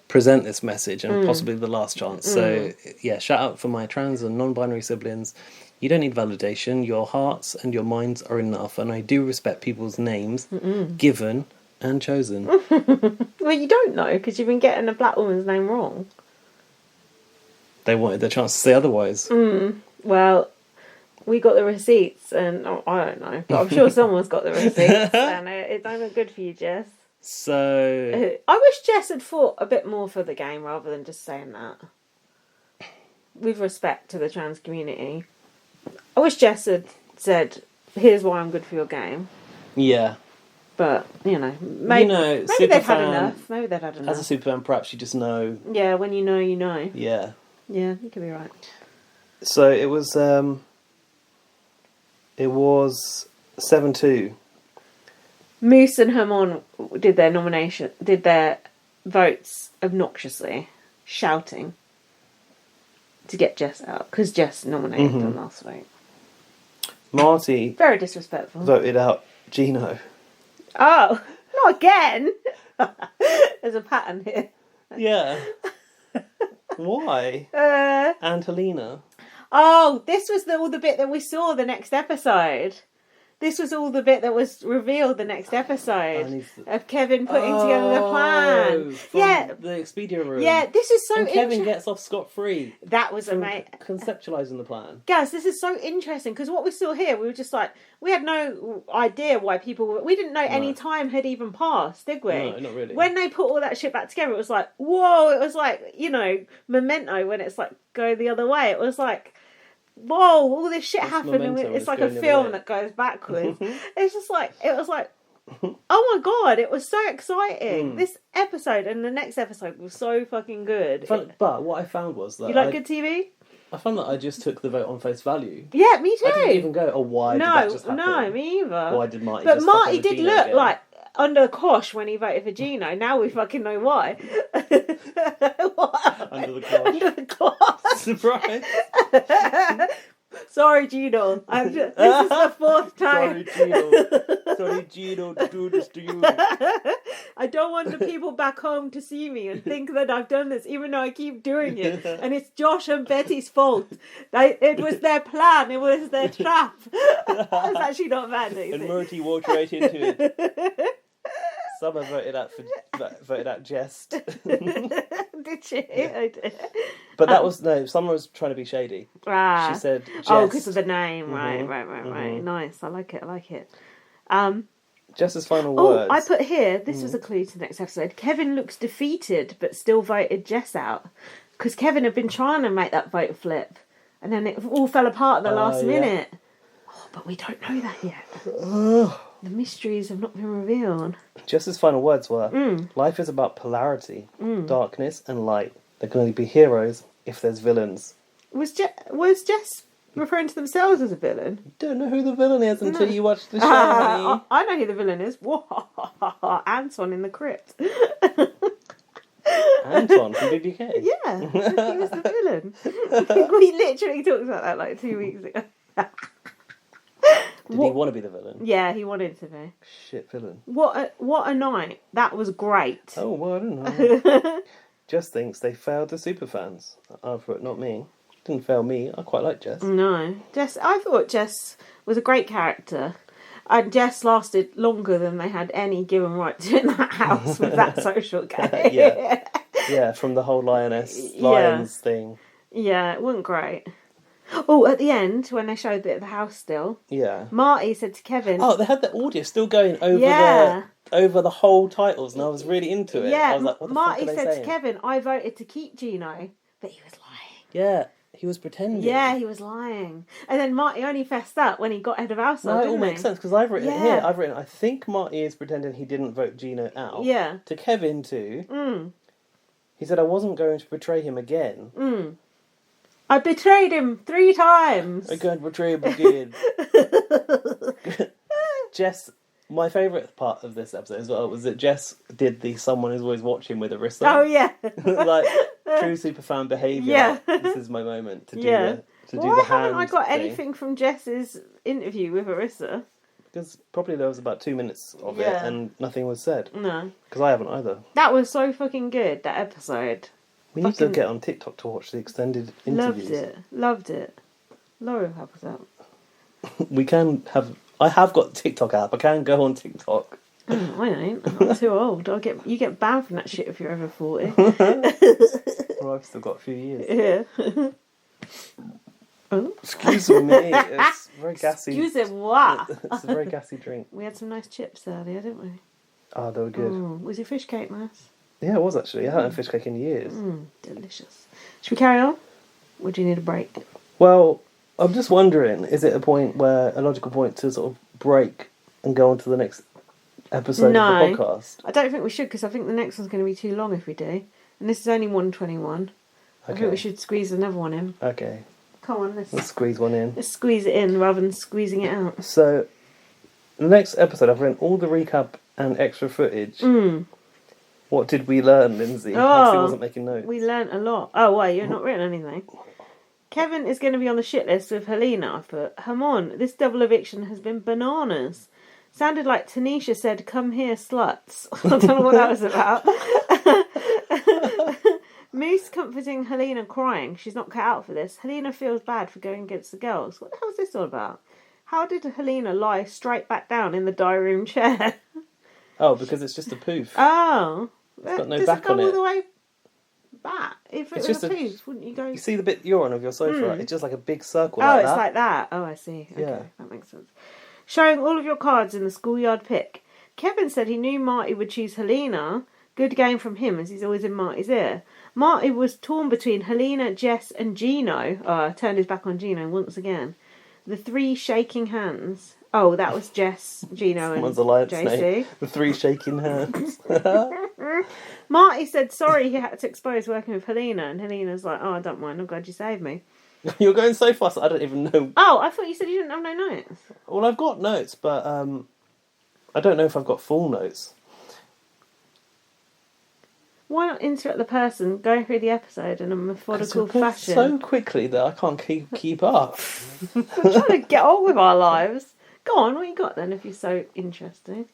present this message and possibly the last chance. So, shout out for my trans and non-binary siblings. You don't need validation. Your hearts and your minds are enough. And I do respect people's names given and chosen. Well, you don't know because you've been getting a black woman's name wrong. They wanted their chance to say otherwise. Well, we got the receipts and I don't know. But I'm sure someone's got the receipts and it don't look good for you, Jess. So... I wish Jess had fought a bit more for the game rather than just saying that. With respect to the trans community. I wish Jess had said, here's why I'm good for your game. Yeah. But, maybe they've had enough. Maybe they've had enough. As a superfan, perhaps you just know. Yeah, when you know, you know. Yeah. Yeah, you could be right. So it was 7-2. Moose and Hermione did their votes obnoxiously, shouting to get Jess out because Jess nominated them last week. Marty very disrespectful voted out Gino. Oh, not again. There's a pattern here. Yeah. Why? And Helena. Oh, this was all the bit that we saw the next episode. This was all the bit that was revealed the next episode of Kevin putting together the plan. Yeah, the Expedia room. Yeah, this is so interesting. Kevin gets off scot-free. That was amazing. Conceptualising the plan. Guys, this is so interesting because what we saw here, we were just like, we had no idea why people were. We didn't know any time had even passed, did we? No, not really. When they put all that shit back together, it was like, whoa! It was like, Memento when it's like go the other way. It was like, whoa, all this shit happened and it's like a film that goes backwards. It's just like, it was like, oh my god, it was so exciting. This episode and the next episode was so fucking good. But what I found was that... You like good TV? I found that I just took the vote on face value. Yeah, me too. I didn't even go, why did that just happen? No, me either. Why did Marty But Marty did look like under Kosh when he voted for Gino. Now we fucking know why. What? Under the Kosh. Under the Kosh. Surprise. Sorry, Gino. This is the 4th time. Sorry, Gino. Sorry, Gino, to do this to you. I don't want the people back home to see me and think that I've done this, even though I keep doing it. And it's Josh and Betty's fault. It was their plan. It was their trap. It's actually not bad, is And it? Murty walked right into it. Someone voted out Jess. Did she? I did. But that was, no, someone was trying to be shady. Ah. She said Jess. Oh, because of the name. Right. Nice. I like it. Jess's final Oh, words. I put here, this was a clue to the next episode. Kevin looks defeated, but still voted Jess out. Because Kevin had been trying to make that vote flip. And then it all fell apart at the last minute. Oh, but we don't know that yet. The mysteries have not been revealed. Jess's final words were, life is about polarity, darkness and light. There can only be heroes if there's villains. Was Jess referring to themselves as a villain? You don't know who the villain is until you watch the show, honey. I know who the villain is. Anton in the crypt. Anton from BBUK. Yeah, he was the villain. We literally talked about that like 2 weeks ago. Did he want to be the villain? Yeah, he wanted to be. Shit villain. What a night. That was great. Oh, well, I don't know. Jess thinks they failed the superfans. Not me. Didn't fail me. I quite like Jess. No. I thought Jess was a great character. And Jess lasted longer than they had any given right to in that house with that social game. Yeah, from the whole lions thing. Yeah, it wasn't great. Oh, at the end, when they showed a bit of the house still, Marty said to Kevin... Oh, they had the audio still going over the whole titles, and I was really into it. Yeah, I was like, what the Marty fuck are they said saying? to Kevin, I voted to keep Gino, but he was lying. Yeah, he was pretending. Yeah, he was lying. And then Marty only fessed up when he got head of household, No, it all makes sense, because I've written it Yeah. here. I've written, I think Marty is pretending he didn't vote Gino out. Yeah. To Kevin, too. He said, I wasn't going to betray him again. I betrayed him 3 times. I can't betray him again. Jess, my favourite part of this episode as well was that Jess did the someone who's always watching with Arissa. Oh, yeah. Like, true superfan behaviour. Yeah. This is my moment to do the Why haven't I hand got thing. anything from Jess's interview with Arissa? Because probably there was about 2 minutes of it and nothing was said. No. Because I haven't either. That was so fucking good, that episode. We need to get on TikTok to watch the extended interviews. Loved it. Laura will help us out. We can have... I have got the TikTok app. I can go on TikTok. Oh, I ain't. I'm too old. You get banned from that shit if you're over 40. Well, I've still got a few years. Yeah. Oh. Excuse me. It's very gassy. Excusez-moi. It's a very gassy drink. We had some nice chips earlier, didn't we? Oh, they were good. Was your fish cake nice? Yeah, it was actually. I haven't had fish cake in years. Delicious. Should we carry on? Or do you need a break? Well, I'm just wondering, is it a logical point to sort of break and go on to the next episode of the podcast? I don't think we should, because I think the next one's going to be too long if we do. And this is only 1:21. I think we should squeeze another one in. Okay. Come on, Let's squeeze one in. Let's squeeze it in rather than squeezing it out. So, the next episode, I've written all the recap and extra footage. What did we learn, Lindsay? Obviously wasn't making notes. We learnt a lot. Oh, wait, you're not written anything. Kevin is going to be on the shit list with Helena. I put, come on, this double eviction has been bananas. Sounded like Tanisha said, come here, sluts. I don't know what that was about. Moose comforting Helena crying. She's not cut out for this. Helena feels bad for going against the girls. What the hell is this all about? How did Helena lie straight back down in the diary room chair? Oh, because it's just a poof. Oh. It's got no Does back it go on all it. the way back? If it It's was just a a- poof, wouldn't you go... You see the bit you're on of your sofa, right? It's just like a big circle Oh, like it's that. like that. Oh, I see. Okay, Yeah. that makes sense. Showing all of your cards in the schoolyard pick. Kevin said he knew Marty would choose Helena. Good game from him, as he's always in Marty's ear. Marty was torn between Helena, Jess and Gino. Turned his back on Gino once again. The 3 shaking hands. Oh, that was Jess, Gino and Someone's alliance JC. name. The 3 shaking hands. Marty said sorry he had to expose working with Helena, and Helena's like, oh, I don't mind, I'm glad you saved me. You're going so fast, I don't even know. Oh, I thought you said you didn't have no notes. Well, I've got notes, but I don't know if I've got full notes. Why not interrupt the person going through the episode in a methodical fashion? So quickly that I can't keep up. We're trying to get on with our lives. Go on, what you got then, if you're so interested?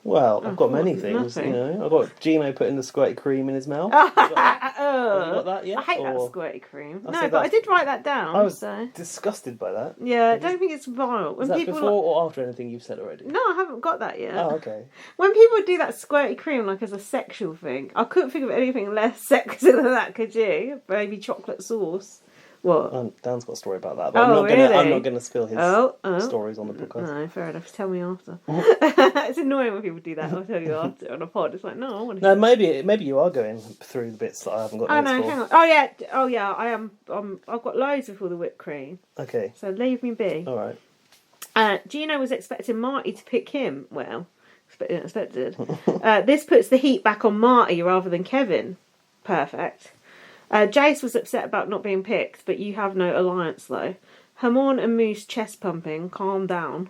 Well, I've got many nothing. things, you know. I've got Gino putting the squirty cream in his mouth. Have you got that yet? I hate that Or- squirty cream. I No, said but I that's- did write that down. I was so. disgusted by that. Yeah, I don't think it's vile. When Is that people before or after anything you've said already? No, I haven't got that yet. Oh, okay. When people do that squirty cream like as a sexual thing, I couldn't think of anything less sexy than that, could you? Baby chocolate sauce. What? Dan's got a story about that, but Oh, I'm really? not gonna spill his stories on the podcast. No, fair enough. Tell me after. It's annoying when people do that. I'll tell you after on a pod. It's like, no, I want to. No, maybe you are going through the bits that I haven't got. Oh notes no, for. hang on. Oh yeah, I am. I've got loads before the whipped cream. Okay. So leave me be. All right. Gino was expecting Marty to pick him. Well, expected. This puts the heat back on Marty rather than Kevin. Perfect. Jace was upset about not being picked, but you have no alliance though. Hermione and Moose chest pumping. Calm down.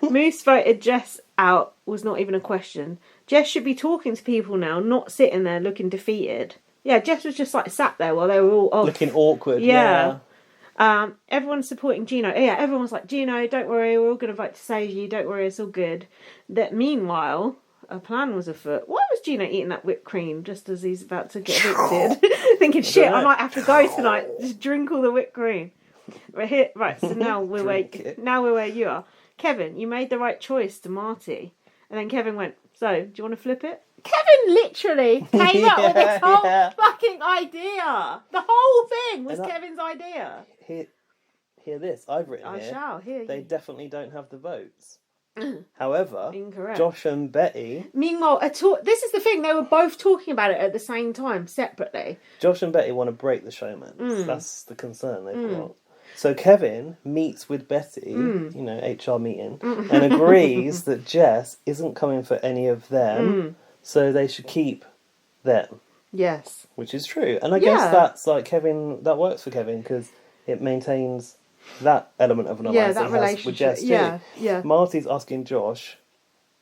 Moose voted Jess out was not even a question. Jess should be talking to people now, not sitting there looking defeated. Yeah, Jess was just like sat there while they were all off. Looking awkward. Yeah. Everyone's supporting Gino. Yeah, everyone's like, Gino, don't worry, we're all going to vote to save you. Don't worry, it's all good. That meanwhile, a plan was afoot. Why was Gino eating that whipped cream just as he's about to get evicted? Thinking, shit, I might have to go tonight. Just drink all the whipped cream. Right. So now we're where you are. Kevin, you made the right choice to Marty, and then Kevin went. So, do you want to flip it? Kevin literally came up with this whole fucking idea. The whole thing was Kevin's idea. Hear this. I've written I here. shall hear you. They definitely don't have the votes. However, Incorrect. Josh and Betty. Meanwhile, this is the thing. They were both talking about it at the same time, separately. Josh and Betty want to break the showman. That's the concern they've got. So Kevin meets with Betty, you know, HR meeting, and agrees that Jess isn't coming for any of them, so they should keep them. Yes. Which is true. And I guess that's like Kevin, that works for Kevin because it maintains that element of an alliance that he has with Jess too. Yeah. Marty's asking Josh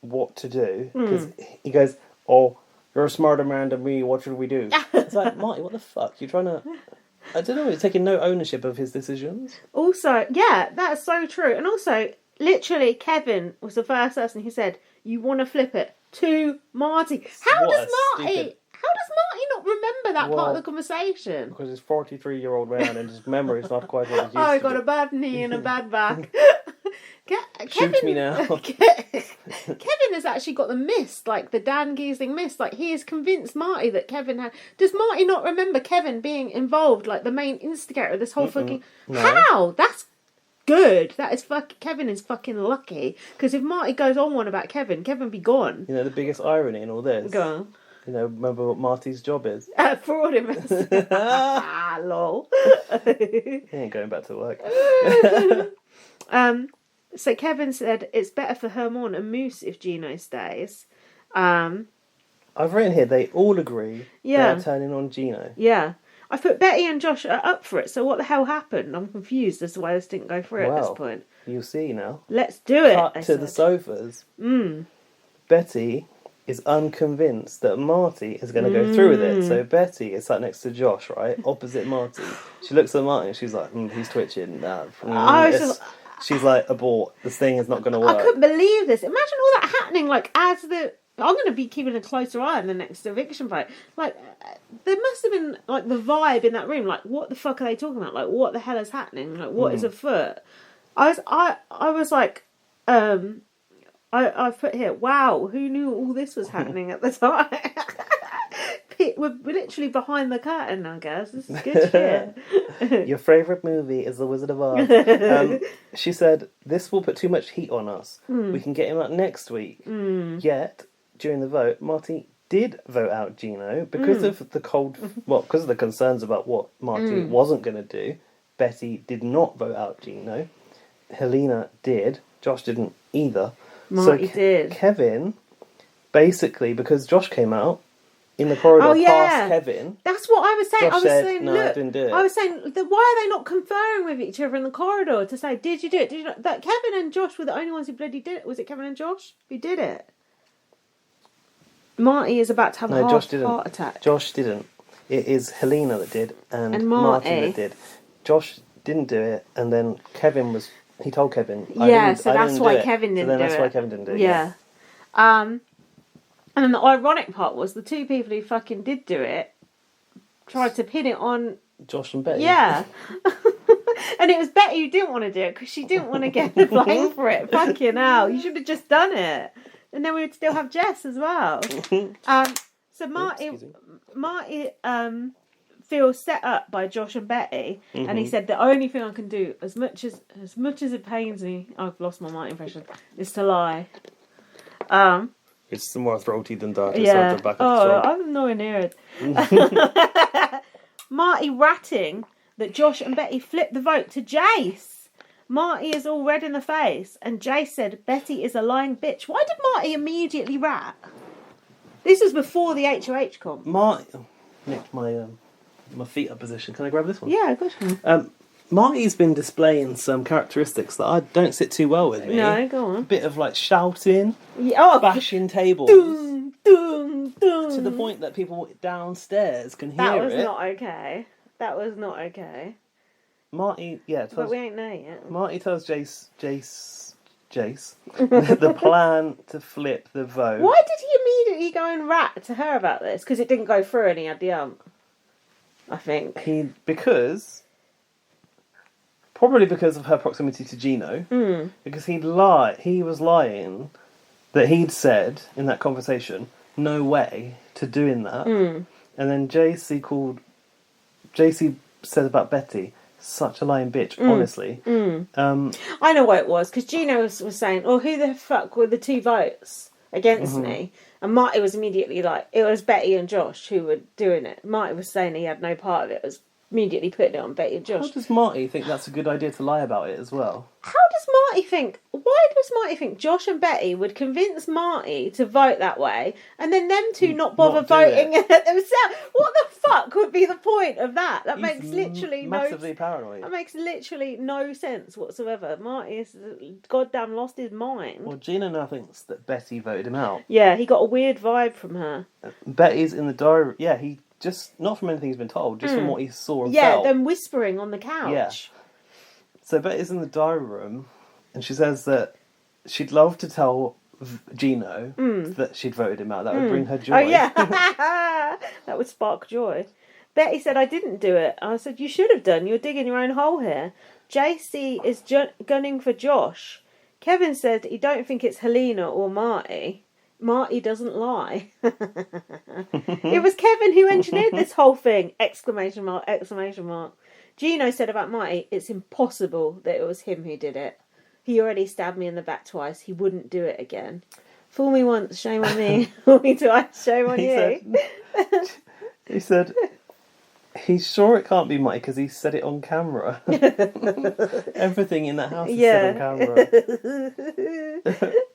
what to do because he goes, "Oh, you're a smarter man than me. What should we do?" It's like, Marty, what the fuck? You're trying to. I don't know. He's taking no ownership of his decisions. Also, yeah, that's so true. And also, literally, Kevin was the first person who said, "You want to flip it to Marty." How does Marty not remember that part of the conversation? Because he's a 43-year-old man and his memory's not quite what it used to be. Oh, I got a bad knee and a bad back. Shoot me now. Kevin has actually got the mist, like the Dan Giesling mist. Like, he has convinced Marty that Kevin had... Does Marty not remember Kevin being involved, like the main instigator of this whole fucking... No. How? That's good. That is Kevin is fucking lucky. Because if Marty goes on one about Kevin be gone. You know, the biggest irony in all this... Go on. You know, remember what Marty's job is? Fraud investor. Lol. He ain't going back to work. So Kevin said it's better for Hermione and Moose if Gino stays. I've written here they all agree they're turning on Gino. Yeah. I put Betty and Josh are up for it, so what the hell happened? I'm confused as to why this didn't go through at this point. You'll see now. Let's do it. Cut to the sofas. Betty is unconvinced that Marty is going to go through with it. So Betty is sat next to Josh, right? Opposite Marty. She looks at Marty and she's like, he's twitching. She's like, abort. This thing is not going to work. I couldn't believe this. Imagine all that happening, like, as the... I'm going to be keeping a closer eye on the next eviction fight. Like, there must have been, like, the vibe in that room. Like, what the fuck are they talking about? Like, what the hell is happening? Like, what is afoot? I was like, I've put here, wow, who knew all this was happening at the time? We're literally behind the curtain now, guys. This is good shit. Your favourite movie is The Wizard of Oz. She said, this will put too much heat on us. We can get him out next week. Yet, during the vote, Marty did vote out Gino because of the because of the concerns about what Marty wasn't going to do. Betty did not vote out Gino. Helena did. Josh didn't either. Marty did. Kevin, basically, because Josh came out in the corridor past Kevin. That's what I was saying. Josh said, no, I didn't do it. I was saying, why are they not conferring with each other in the corridor to say, did you do it? Did you not? That Kevin and Josh were the only ones who bloody did it. Was it Kevin and Josh who did it? Marty is about to have a heart attack. Josh didn't. It is Helena that did, and Marty that did. Josh didn't do it, and then Kevin was He told Kevin. So that's why Kevin didn't do it. That's why Kevin didn't do it. Yeah. And then the ironic part was the two people who fucking did do it tried to pin it on Josh and Betty. Yeah. And it was Betty who didn't want to do it because she didn't want to get the blame for it. Fucking hell. You should have just done it. And then we would still have Jess as well. So Marty feels set up by Josh and Betty, and he said the only thing I can do, as much as it pains me, I've lost my Marty impression, is to lie. It's more throaty than dark. Yeah. I'm nowhere near it. Marty ratting that Josh and Betty flipped the vote to Jace. Marty is all red in the face, and Jace said Betty is a lying bitch. Why did Marty immediately rat? This was before the HOH comp. Nick, my feet up position. Can I grab this one? Yeah, of course. Marty's been displaying some characteristics that I don't sit too well with me. No, go on. A bit of like shouting, bashing tables, doom, doom, doom. to the point that people downstairs can hear it. That was not okay. That was not okay. Marty, but we ain't there yet. Marty tells Jace the plan to flip the vote. Why did he immediately go and rat to her about this? Because it didn't go through and he had the I think. Probably because of her proximity to Gino. Because he was lying that he'd said in that conversation, no way to doing that. And then JC said about Betty, such a lying bitch, honestly. I know what it was, because Gino was saying, oh, who the fuck were the two votes against me? And Marty was immediately like, it was Betty and Josh who were doing it. Marty was saying he had no part of it. It was immediately putting it on Betty and Josh. How does Marty think that's a good idea to lie about it as well? Why does Marty think Josh and Betty would convince Marty to vote that way and then them two not bother voting themselves? What the fuck would be the point of that? That makes literally massively paranoid. That makes literally no sense whatsoever. Marty has goddamn lost his mind. Well, Gina now thinks that Betty voted him out. Yeah, he got a weird vibe from her. Betty's in the diary. Yeah, he just, not from anything he's been told, just from what he saw and Yeah, felt. them whispering on the couch. Yeah. So Betty's in the diary room, and she says that she'd love to tell Gino that she'd voted him out. That would bring her joy. Oh, yeah. That would spark joy. Betty said, I didn't do it. I said, you should have done. You're digging your own hole here. JC is gunning for Josh. Kevin said he don't think it's Helena or Marty. Marty doesn't lie. It was Kevin who engineered this whole thing! Exclamation mark, exclamation mark. Gino said about Marty, it's impossible that it was him who did it. He already stabbed me in the back twice. He wouldn't do it again. Fool me once, shame on me. Fool me twice, shame on you. He said, he's sure it can't be Marty because he said it on camera. Everything in that house is said on camera.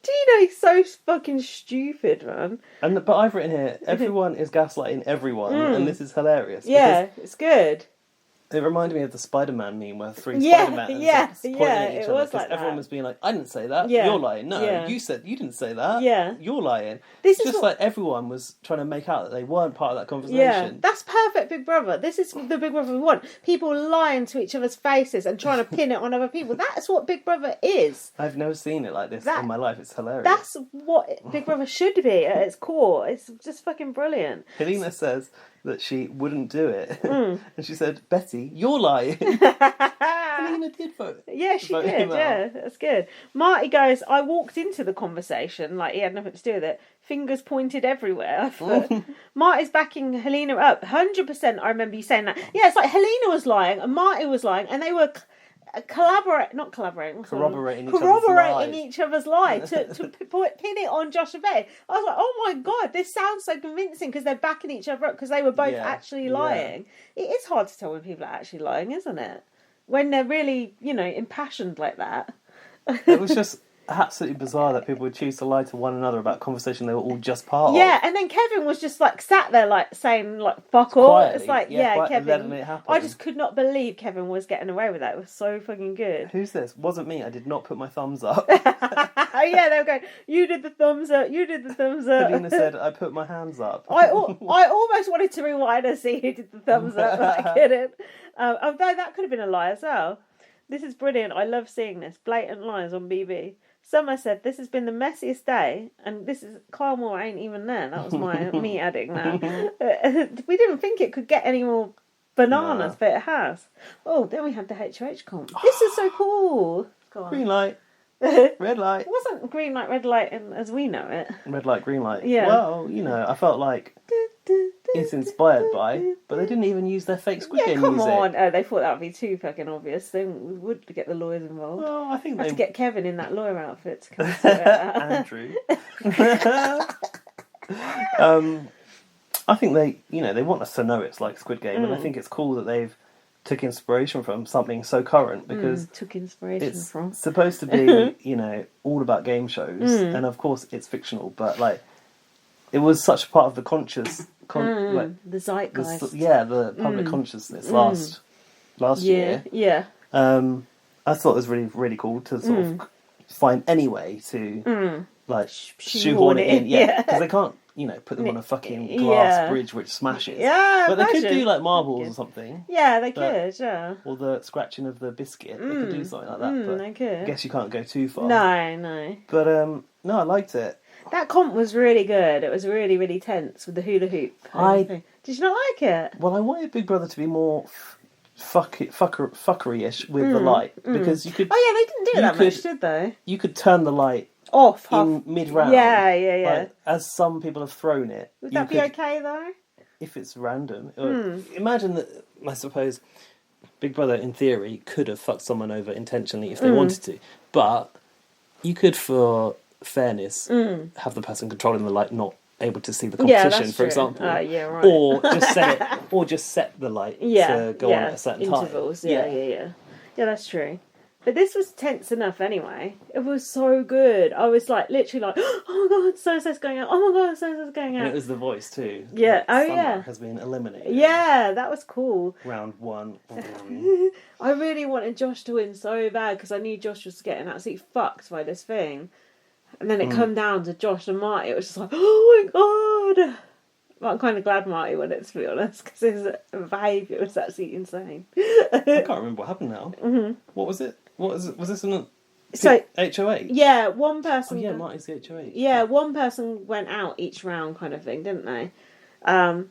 Gino's so fucking stupid, man. But I've written here, everyone is gaslighting everyone, and this is hilarious. Yeah, it's good. It reminded me of the Spider-Man meme where three Spider-Man pointing at each other. Was like everyone was being like, I didn't say that. Yeah. You're lying. No, Yeah. you said you didn't say that. Yeah. You're lying. This It's is just what- like everyone was trying to make out that they weren't part of that conversation. Yeah, that's perfect Big Brother. This is the Big Brother we want. People lying to each other's faces and trying to pin it on other people. That's what Big Brother is. I've never seen it like this in my life. It's hilarious. That's what Big Brother should be at its core. It's just fucking brilliant. Helena says that she wouldn't do it. And she said, Betty, you're lying. Helena did vote. Yeah, she vote did. him out. Yeah, that's good. Marty goes, I walked into the conversation like he had nothing to do with it. Fingers pointed everywhere. Marty's backing Helena up. 100% I remember you saying that. Yeah, it's like Helena was lying and Marty was lying and they were corroborating each other's lie to pin it on Josh and Betty. I was like, oh my god, this sounds so convincing because they're backing each other up because they were both actually lying. It is hard to tell when people are actually lying, isn't it? When they're really, impassioned like that. It was just absolutely bizarre that people would choose to lie to one another about a conversation they were all just part of. Yeah, and then Kevin was just like sat there like saying like fuck all. It's like Kevin. Letting it happen. I just could not believe Kevin was getting away with that. It was so fucking good. Who's this? Wasn't me. I did not put my thumbs up. Oh yeah, they were going, you did the thumbs up, you did the thumbs up. Helena said, I put my hands up. I almost wanted to rewind and see who did the thumbs up, but I couldn't. Although that could have been a lie as well. This is brilliant. I love seeing this. Blatant lies on BB. Summer said, this has been the messiest day, and this is Kyle Moore ain't even there. That was me adding that. We didn't think it could get any more bananas, but it has. Oh, then we had the HOH comp. This is so cool. Go on. Green light, red light. It wasn't green light, red light as we know it. Red light, green light. Yeah. Well, I felt like it's inspired by, but they didn't even use their fake Squid Game come music. on. Oh, they thought that would be too fucking obvious. Then we would get the lawyers involved. Well, I think Have they... to get Kevin in that lawyer outfit to come and sort it out. Andrew. I think they want us to know it's like Squid Game, and I think it's cool that they've took inspiration from something so current, because took inspiration it's from supposed to be, all about game shows, and of course it's fictional, but like it was such a part of the conscious, the zeitgeist. the public consciousness last year. Yeah. I thought it was really, really cool to sort of find any way to like shoehorn it in, because they can't, put them on a fucking glass bridge which smashes. Yeah, but they could do like marbles or something. Yeah, they could. Yeah. Or the scratching of the biscuit. They could do something like that. But they could. I guess you can't go too far. No. But no, I liked it. That comp was really good. It was really, really tense with the hula hoop. Did you not like it? Well, I wanted Big Brother to be more fuckery-ish with the light, because you could. Oh yeah, they didn't do that much, did they? You could turn the light off in mid-round. Yeah. Like, as some people have thrown it. Would that be okay though? If it's random. Imagine that, I suppose, Big Brother, in theory, could have fucked someone over intentionally if they wanted to. But you could, for fairness, have the person controlling the light not able to see the competition, for example. Right. Or just set the light to go on at a certain intervals. time. Yeah, that's true. But this was tense enough anyway. It was so good. I was like, literally like, oh my god, so-and-so's going out. Oh my god, so-and-so's going out. And it was the voice too. Yeah, Summer has been eliminated. Yeah, that was cool. Round 1. I really wanted Josh to win so bad, because I knew Josh was getting absolutely fucked by this thing. And then it come down to Josh and Marty. It was just like, oh my god. But I'm kind of glad Marty won it, to be honest, because his behaviour was absolutely insane. I can't remember what happened now. What was it? Was this an HOH? Yeah, one person. Oh yeah, Marty's the HOH. Yeah, one person went out each round, kind of thing, didn't they? I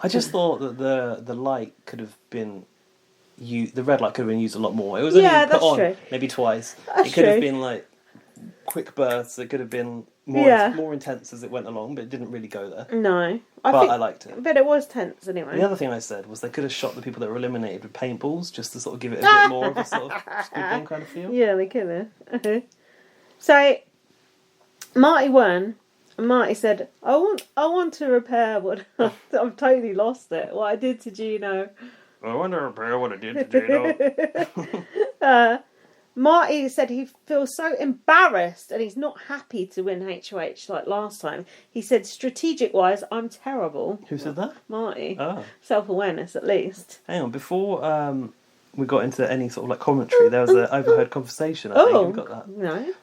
just thought that the light could have been the red light could have been used a lot more. It was only put on true. Maybe twice. That's it could true. have been like quick bursts. It could have been more intense as it went along, but it didn't really go there. No, I liked it. But it was tense anyway. The other thing I said was they could have shot the people that were eliminated with paintballs, just to sort of give it a bit more of a sort of Squid Game kind of feel. Yeah, they could have. So Marty won. And Marty said, I want to repair what I've totally lost it. What I did to Gino. I want to repair what I did to Gino. Marty said he feels so embarrassed and he's not happy to win HOH like last time. He said, strategic-wise, I'm terrible. Who said that? Marty. Oh. Self-awareness, at least. Hang on, before we got into any sort of like commentary, there was an overheard conversation, I think. You got that? No.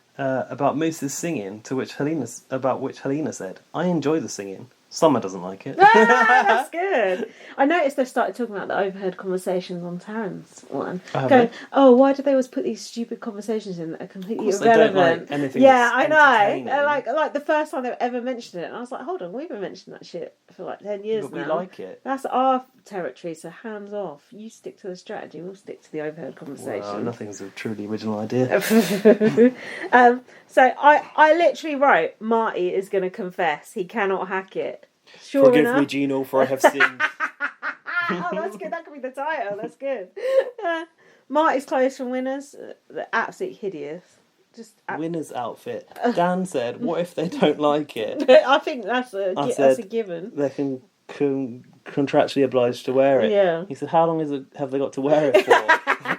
About Moose's singing, which Helena said, I enjoy the singing. Summer doesn't like it. That's good. I noticed they started talking about the overheard conversations on Taryn's one. Going, why do they always put these stupid conversations in that are completely irrelevant? They don't like anything I that's know. Like the first time they ever mentioned it, and I was like, hold on, we've been mentioning that shit for like 10 years but now. We like it. That's our territory, so hands off. You stick to the strategy, we'll stick to the overheard conversation. Well, nothing's a truly original idea. So I literally wrote, Marty is going to confess. He cannot hack it. Sure Forgive enough. me, Gino, for I have sinned. Oh, that's good. That could be the title. That's good. Marty's clothes from Winners, they're absolutely hideous. Just Winner's outfit. Dan said, what if they don't like it? I think that's a given. They can contractually obliged to wear it. Yeah. He said, how long have they got to wear it for?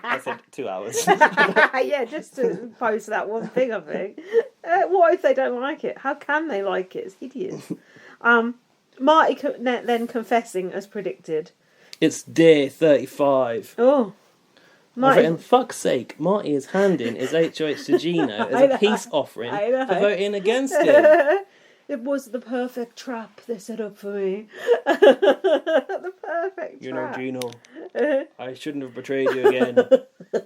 I said, 2 hours. Yeah, just to post that one thing, I think. What if they don't like it? How can they like it? It's hideous. Marty then confessing as predicted. It's day 35. Oh. Marty, in fuck's sake, Marty is handing his HOH to Gino as a peace offering for voting against him. It was the perfect trap they set up for me. The perfect trap. Gino, I shouldn't have betrayed you again.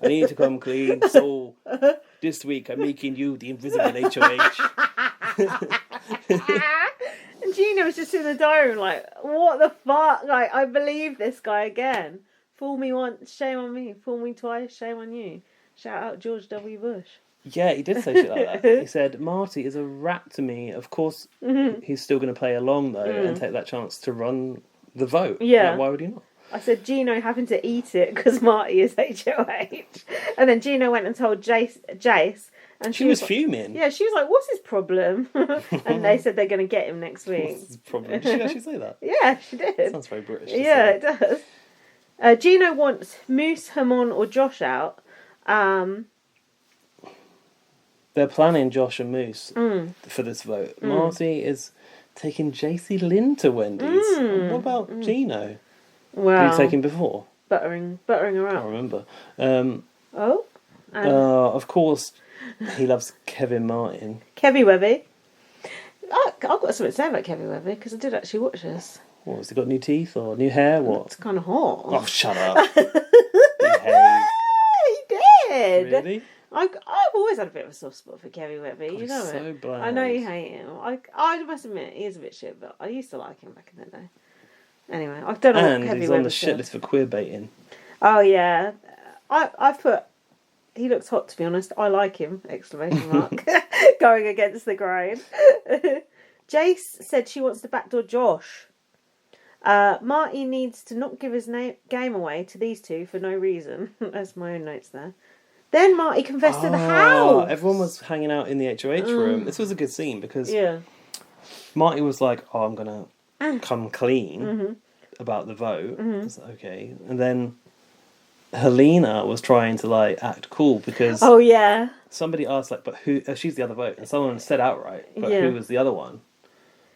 I need to come clean. So this week I'm making you the invisible HOH. And Gina was just in the diary room like, what the fuck? Like, I believe this guy again. Fool me once, shame on me. Fool me twice, shame on you. Shout out George W. Bush. Yeah, he did say shit like that. He said, Marty is a rat to me. Of course, he's still going to play along, though, and take that chance to run the vote. Yeah. Like, why would he not? I said, Gino having to eat it because Marty is HOH. And then Gino went and told Jace. And She was fuming. Yeah, she was like, what's his problem? And they said they're going to get him next week. What's his problem? Did she actually say that? Yeah, she did. Sounds very British. Yeah, it does. Gino wants Moose, Hamon or Josh out. They're planning Josh and Moose for this vote. Marty is taking JC Lynn to Wendy's. What about Gino? Well, Did he take him before? buttering her I up. can't remember. Of course, he loves Kevin Martin. Kevy Webby. I've got something to say about Kevy Webby because I did actually watch this. What, has he got new teeth or new hair? What? It's kind of hot. Oh, shut up. Behave. He did. Really? I've always had a bit of a soft spot for Kevy Webby. You He's know so it. bland. I know you hate him. I must admit he is a bit shit, but I used to like him back in the day. Anyway, I don't know And what Kevy he's Webby on the shit list for queer baiting. Oh yeah, I've put. He looks hot, to be honest. I like him! ! Going against the grain. Jace said she wants to backdoor Josh. Marty needs to not give his game away to these two for no reason. That's my own notes there. Then Marty confessed to the house. Everyone was hanging out in the HOH room. This was a good scene because Yeah. Marty was like, "Oh, I'm gonna come clean about the vote." I was like, okay, and then Helena was trying to like act cool because Oh yeah. somebody asked like, "But who?" She's the other vote, and someone said outright, "But Yeah. who was the other one?"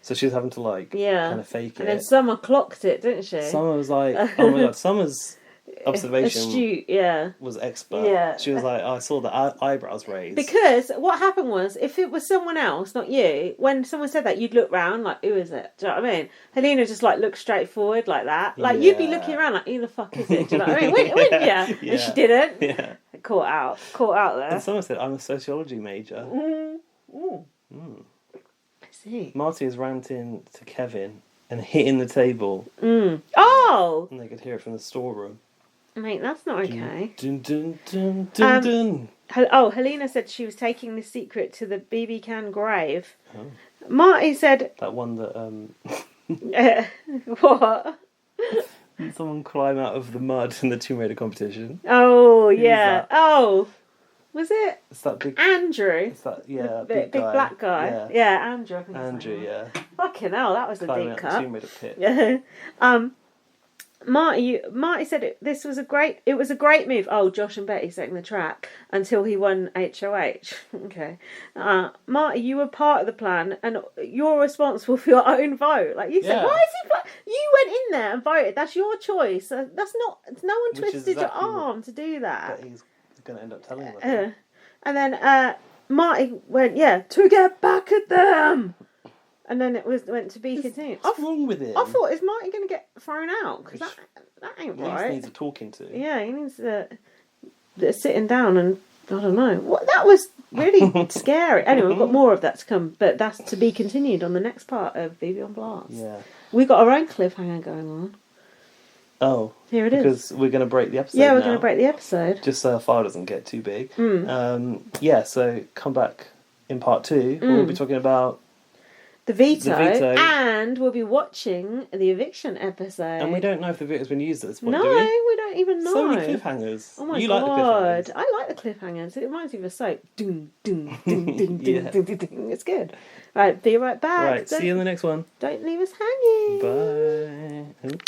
So she was having to like kind of fake And it. then Summer clocked it, didn't she? Summer was like, "Oh my god!" Summer's observation Astute, yeah. was expert. Yeah. She was like, "I saw the eyebrows raised." Because what happened was, if it was someone else, not you, when someone said that, you'd look round like, who is it? Do you know what I mean? Helena just like looked straight forward like that. Like you'd be looking around like, who the fuck is it? Do you know what I mean? Wouldn't you? Yeah. And she didn't. Yeah. Caught out there. And someone said, "I'm a sociology major." I see. Marty is ranting to Kevin and hitting the table, Oh, and they could hear it from the storeroom. mate, that's not okay. Dun, dun, dun, dun, dun. Helena said she was taking the secret to the BBCAN grave. Marty said, That one that what? someone climb out of the mud in the Tomb Raider competition. Oh, was yeah. that? Oh, was it It's that big. Andrew? It's that that Big big guy. black guy. Yeah, Yeah, Andrew. I think his Andrew. name was. Yeah, Fucking hell, that was a climbing deep out the cut. Tomb Raider pit. Yeah. Marty said it was a great move. Oh, Josh and Betty setting the trap until he won HOH. Okay. Marty, you were part of the plan and you're responsible for your own vote. Like you said, Yeah. why is he you went in there and voted. That's your choice. That's not, no one Which is twisted your exactly arm to do that. But he's going to end up telling them. And then Marty went, to get back at them. And then it went to be continued. What's wrong with it? I thought, is Marty going to get thrown out? Because that ain't He right. needs a talking to. Yeah, he needs to sitting down and, I don't know. That was really scary. Anyway, we've got more of that to come, but that's to be continued on the next part of BB on Blast. Yeah. We got our own cliffhanger going on. Oh. Here it is. Because we're going to break the episode Yeah, we're now. going to break the episode. Just so our file doesn't get too big. So come back in part 2. Where we'll be talking about The veto, veto. and we'll be watching the eviction episode. And we don't know if the veto's been used at this point, No, do we? we don't even know. So many cliffhangers. Oh my you god, like the cliffhangers. I like the cliffhangers. It reminds me of a soap. Doom, doom, doom, doom, doom, doom, doom, doom. It's good. Right, be right back. Right, see you in the next one. Don't leave us hanging. Bye.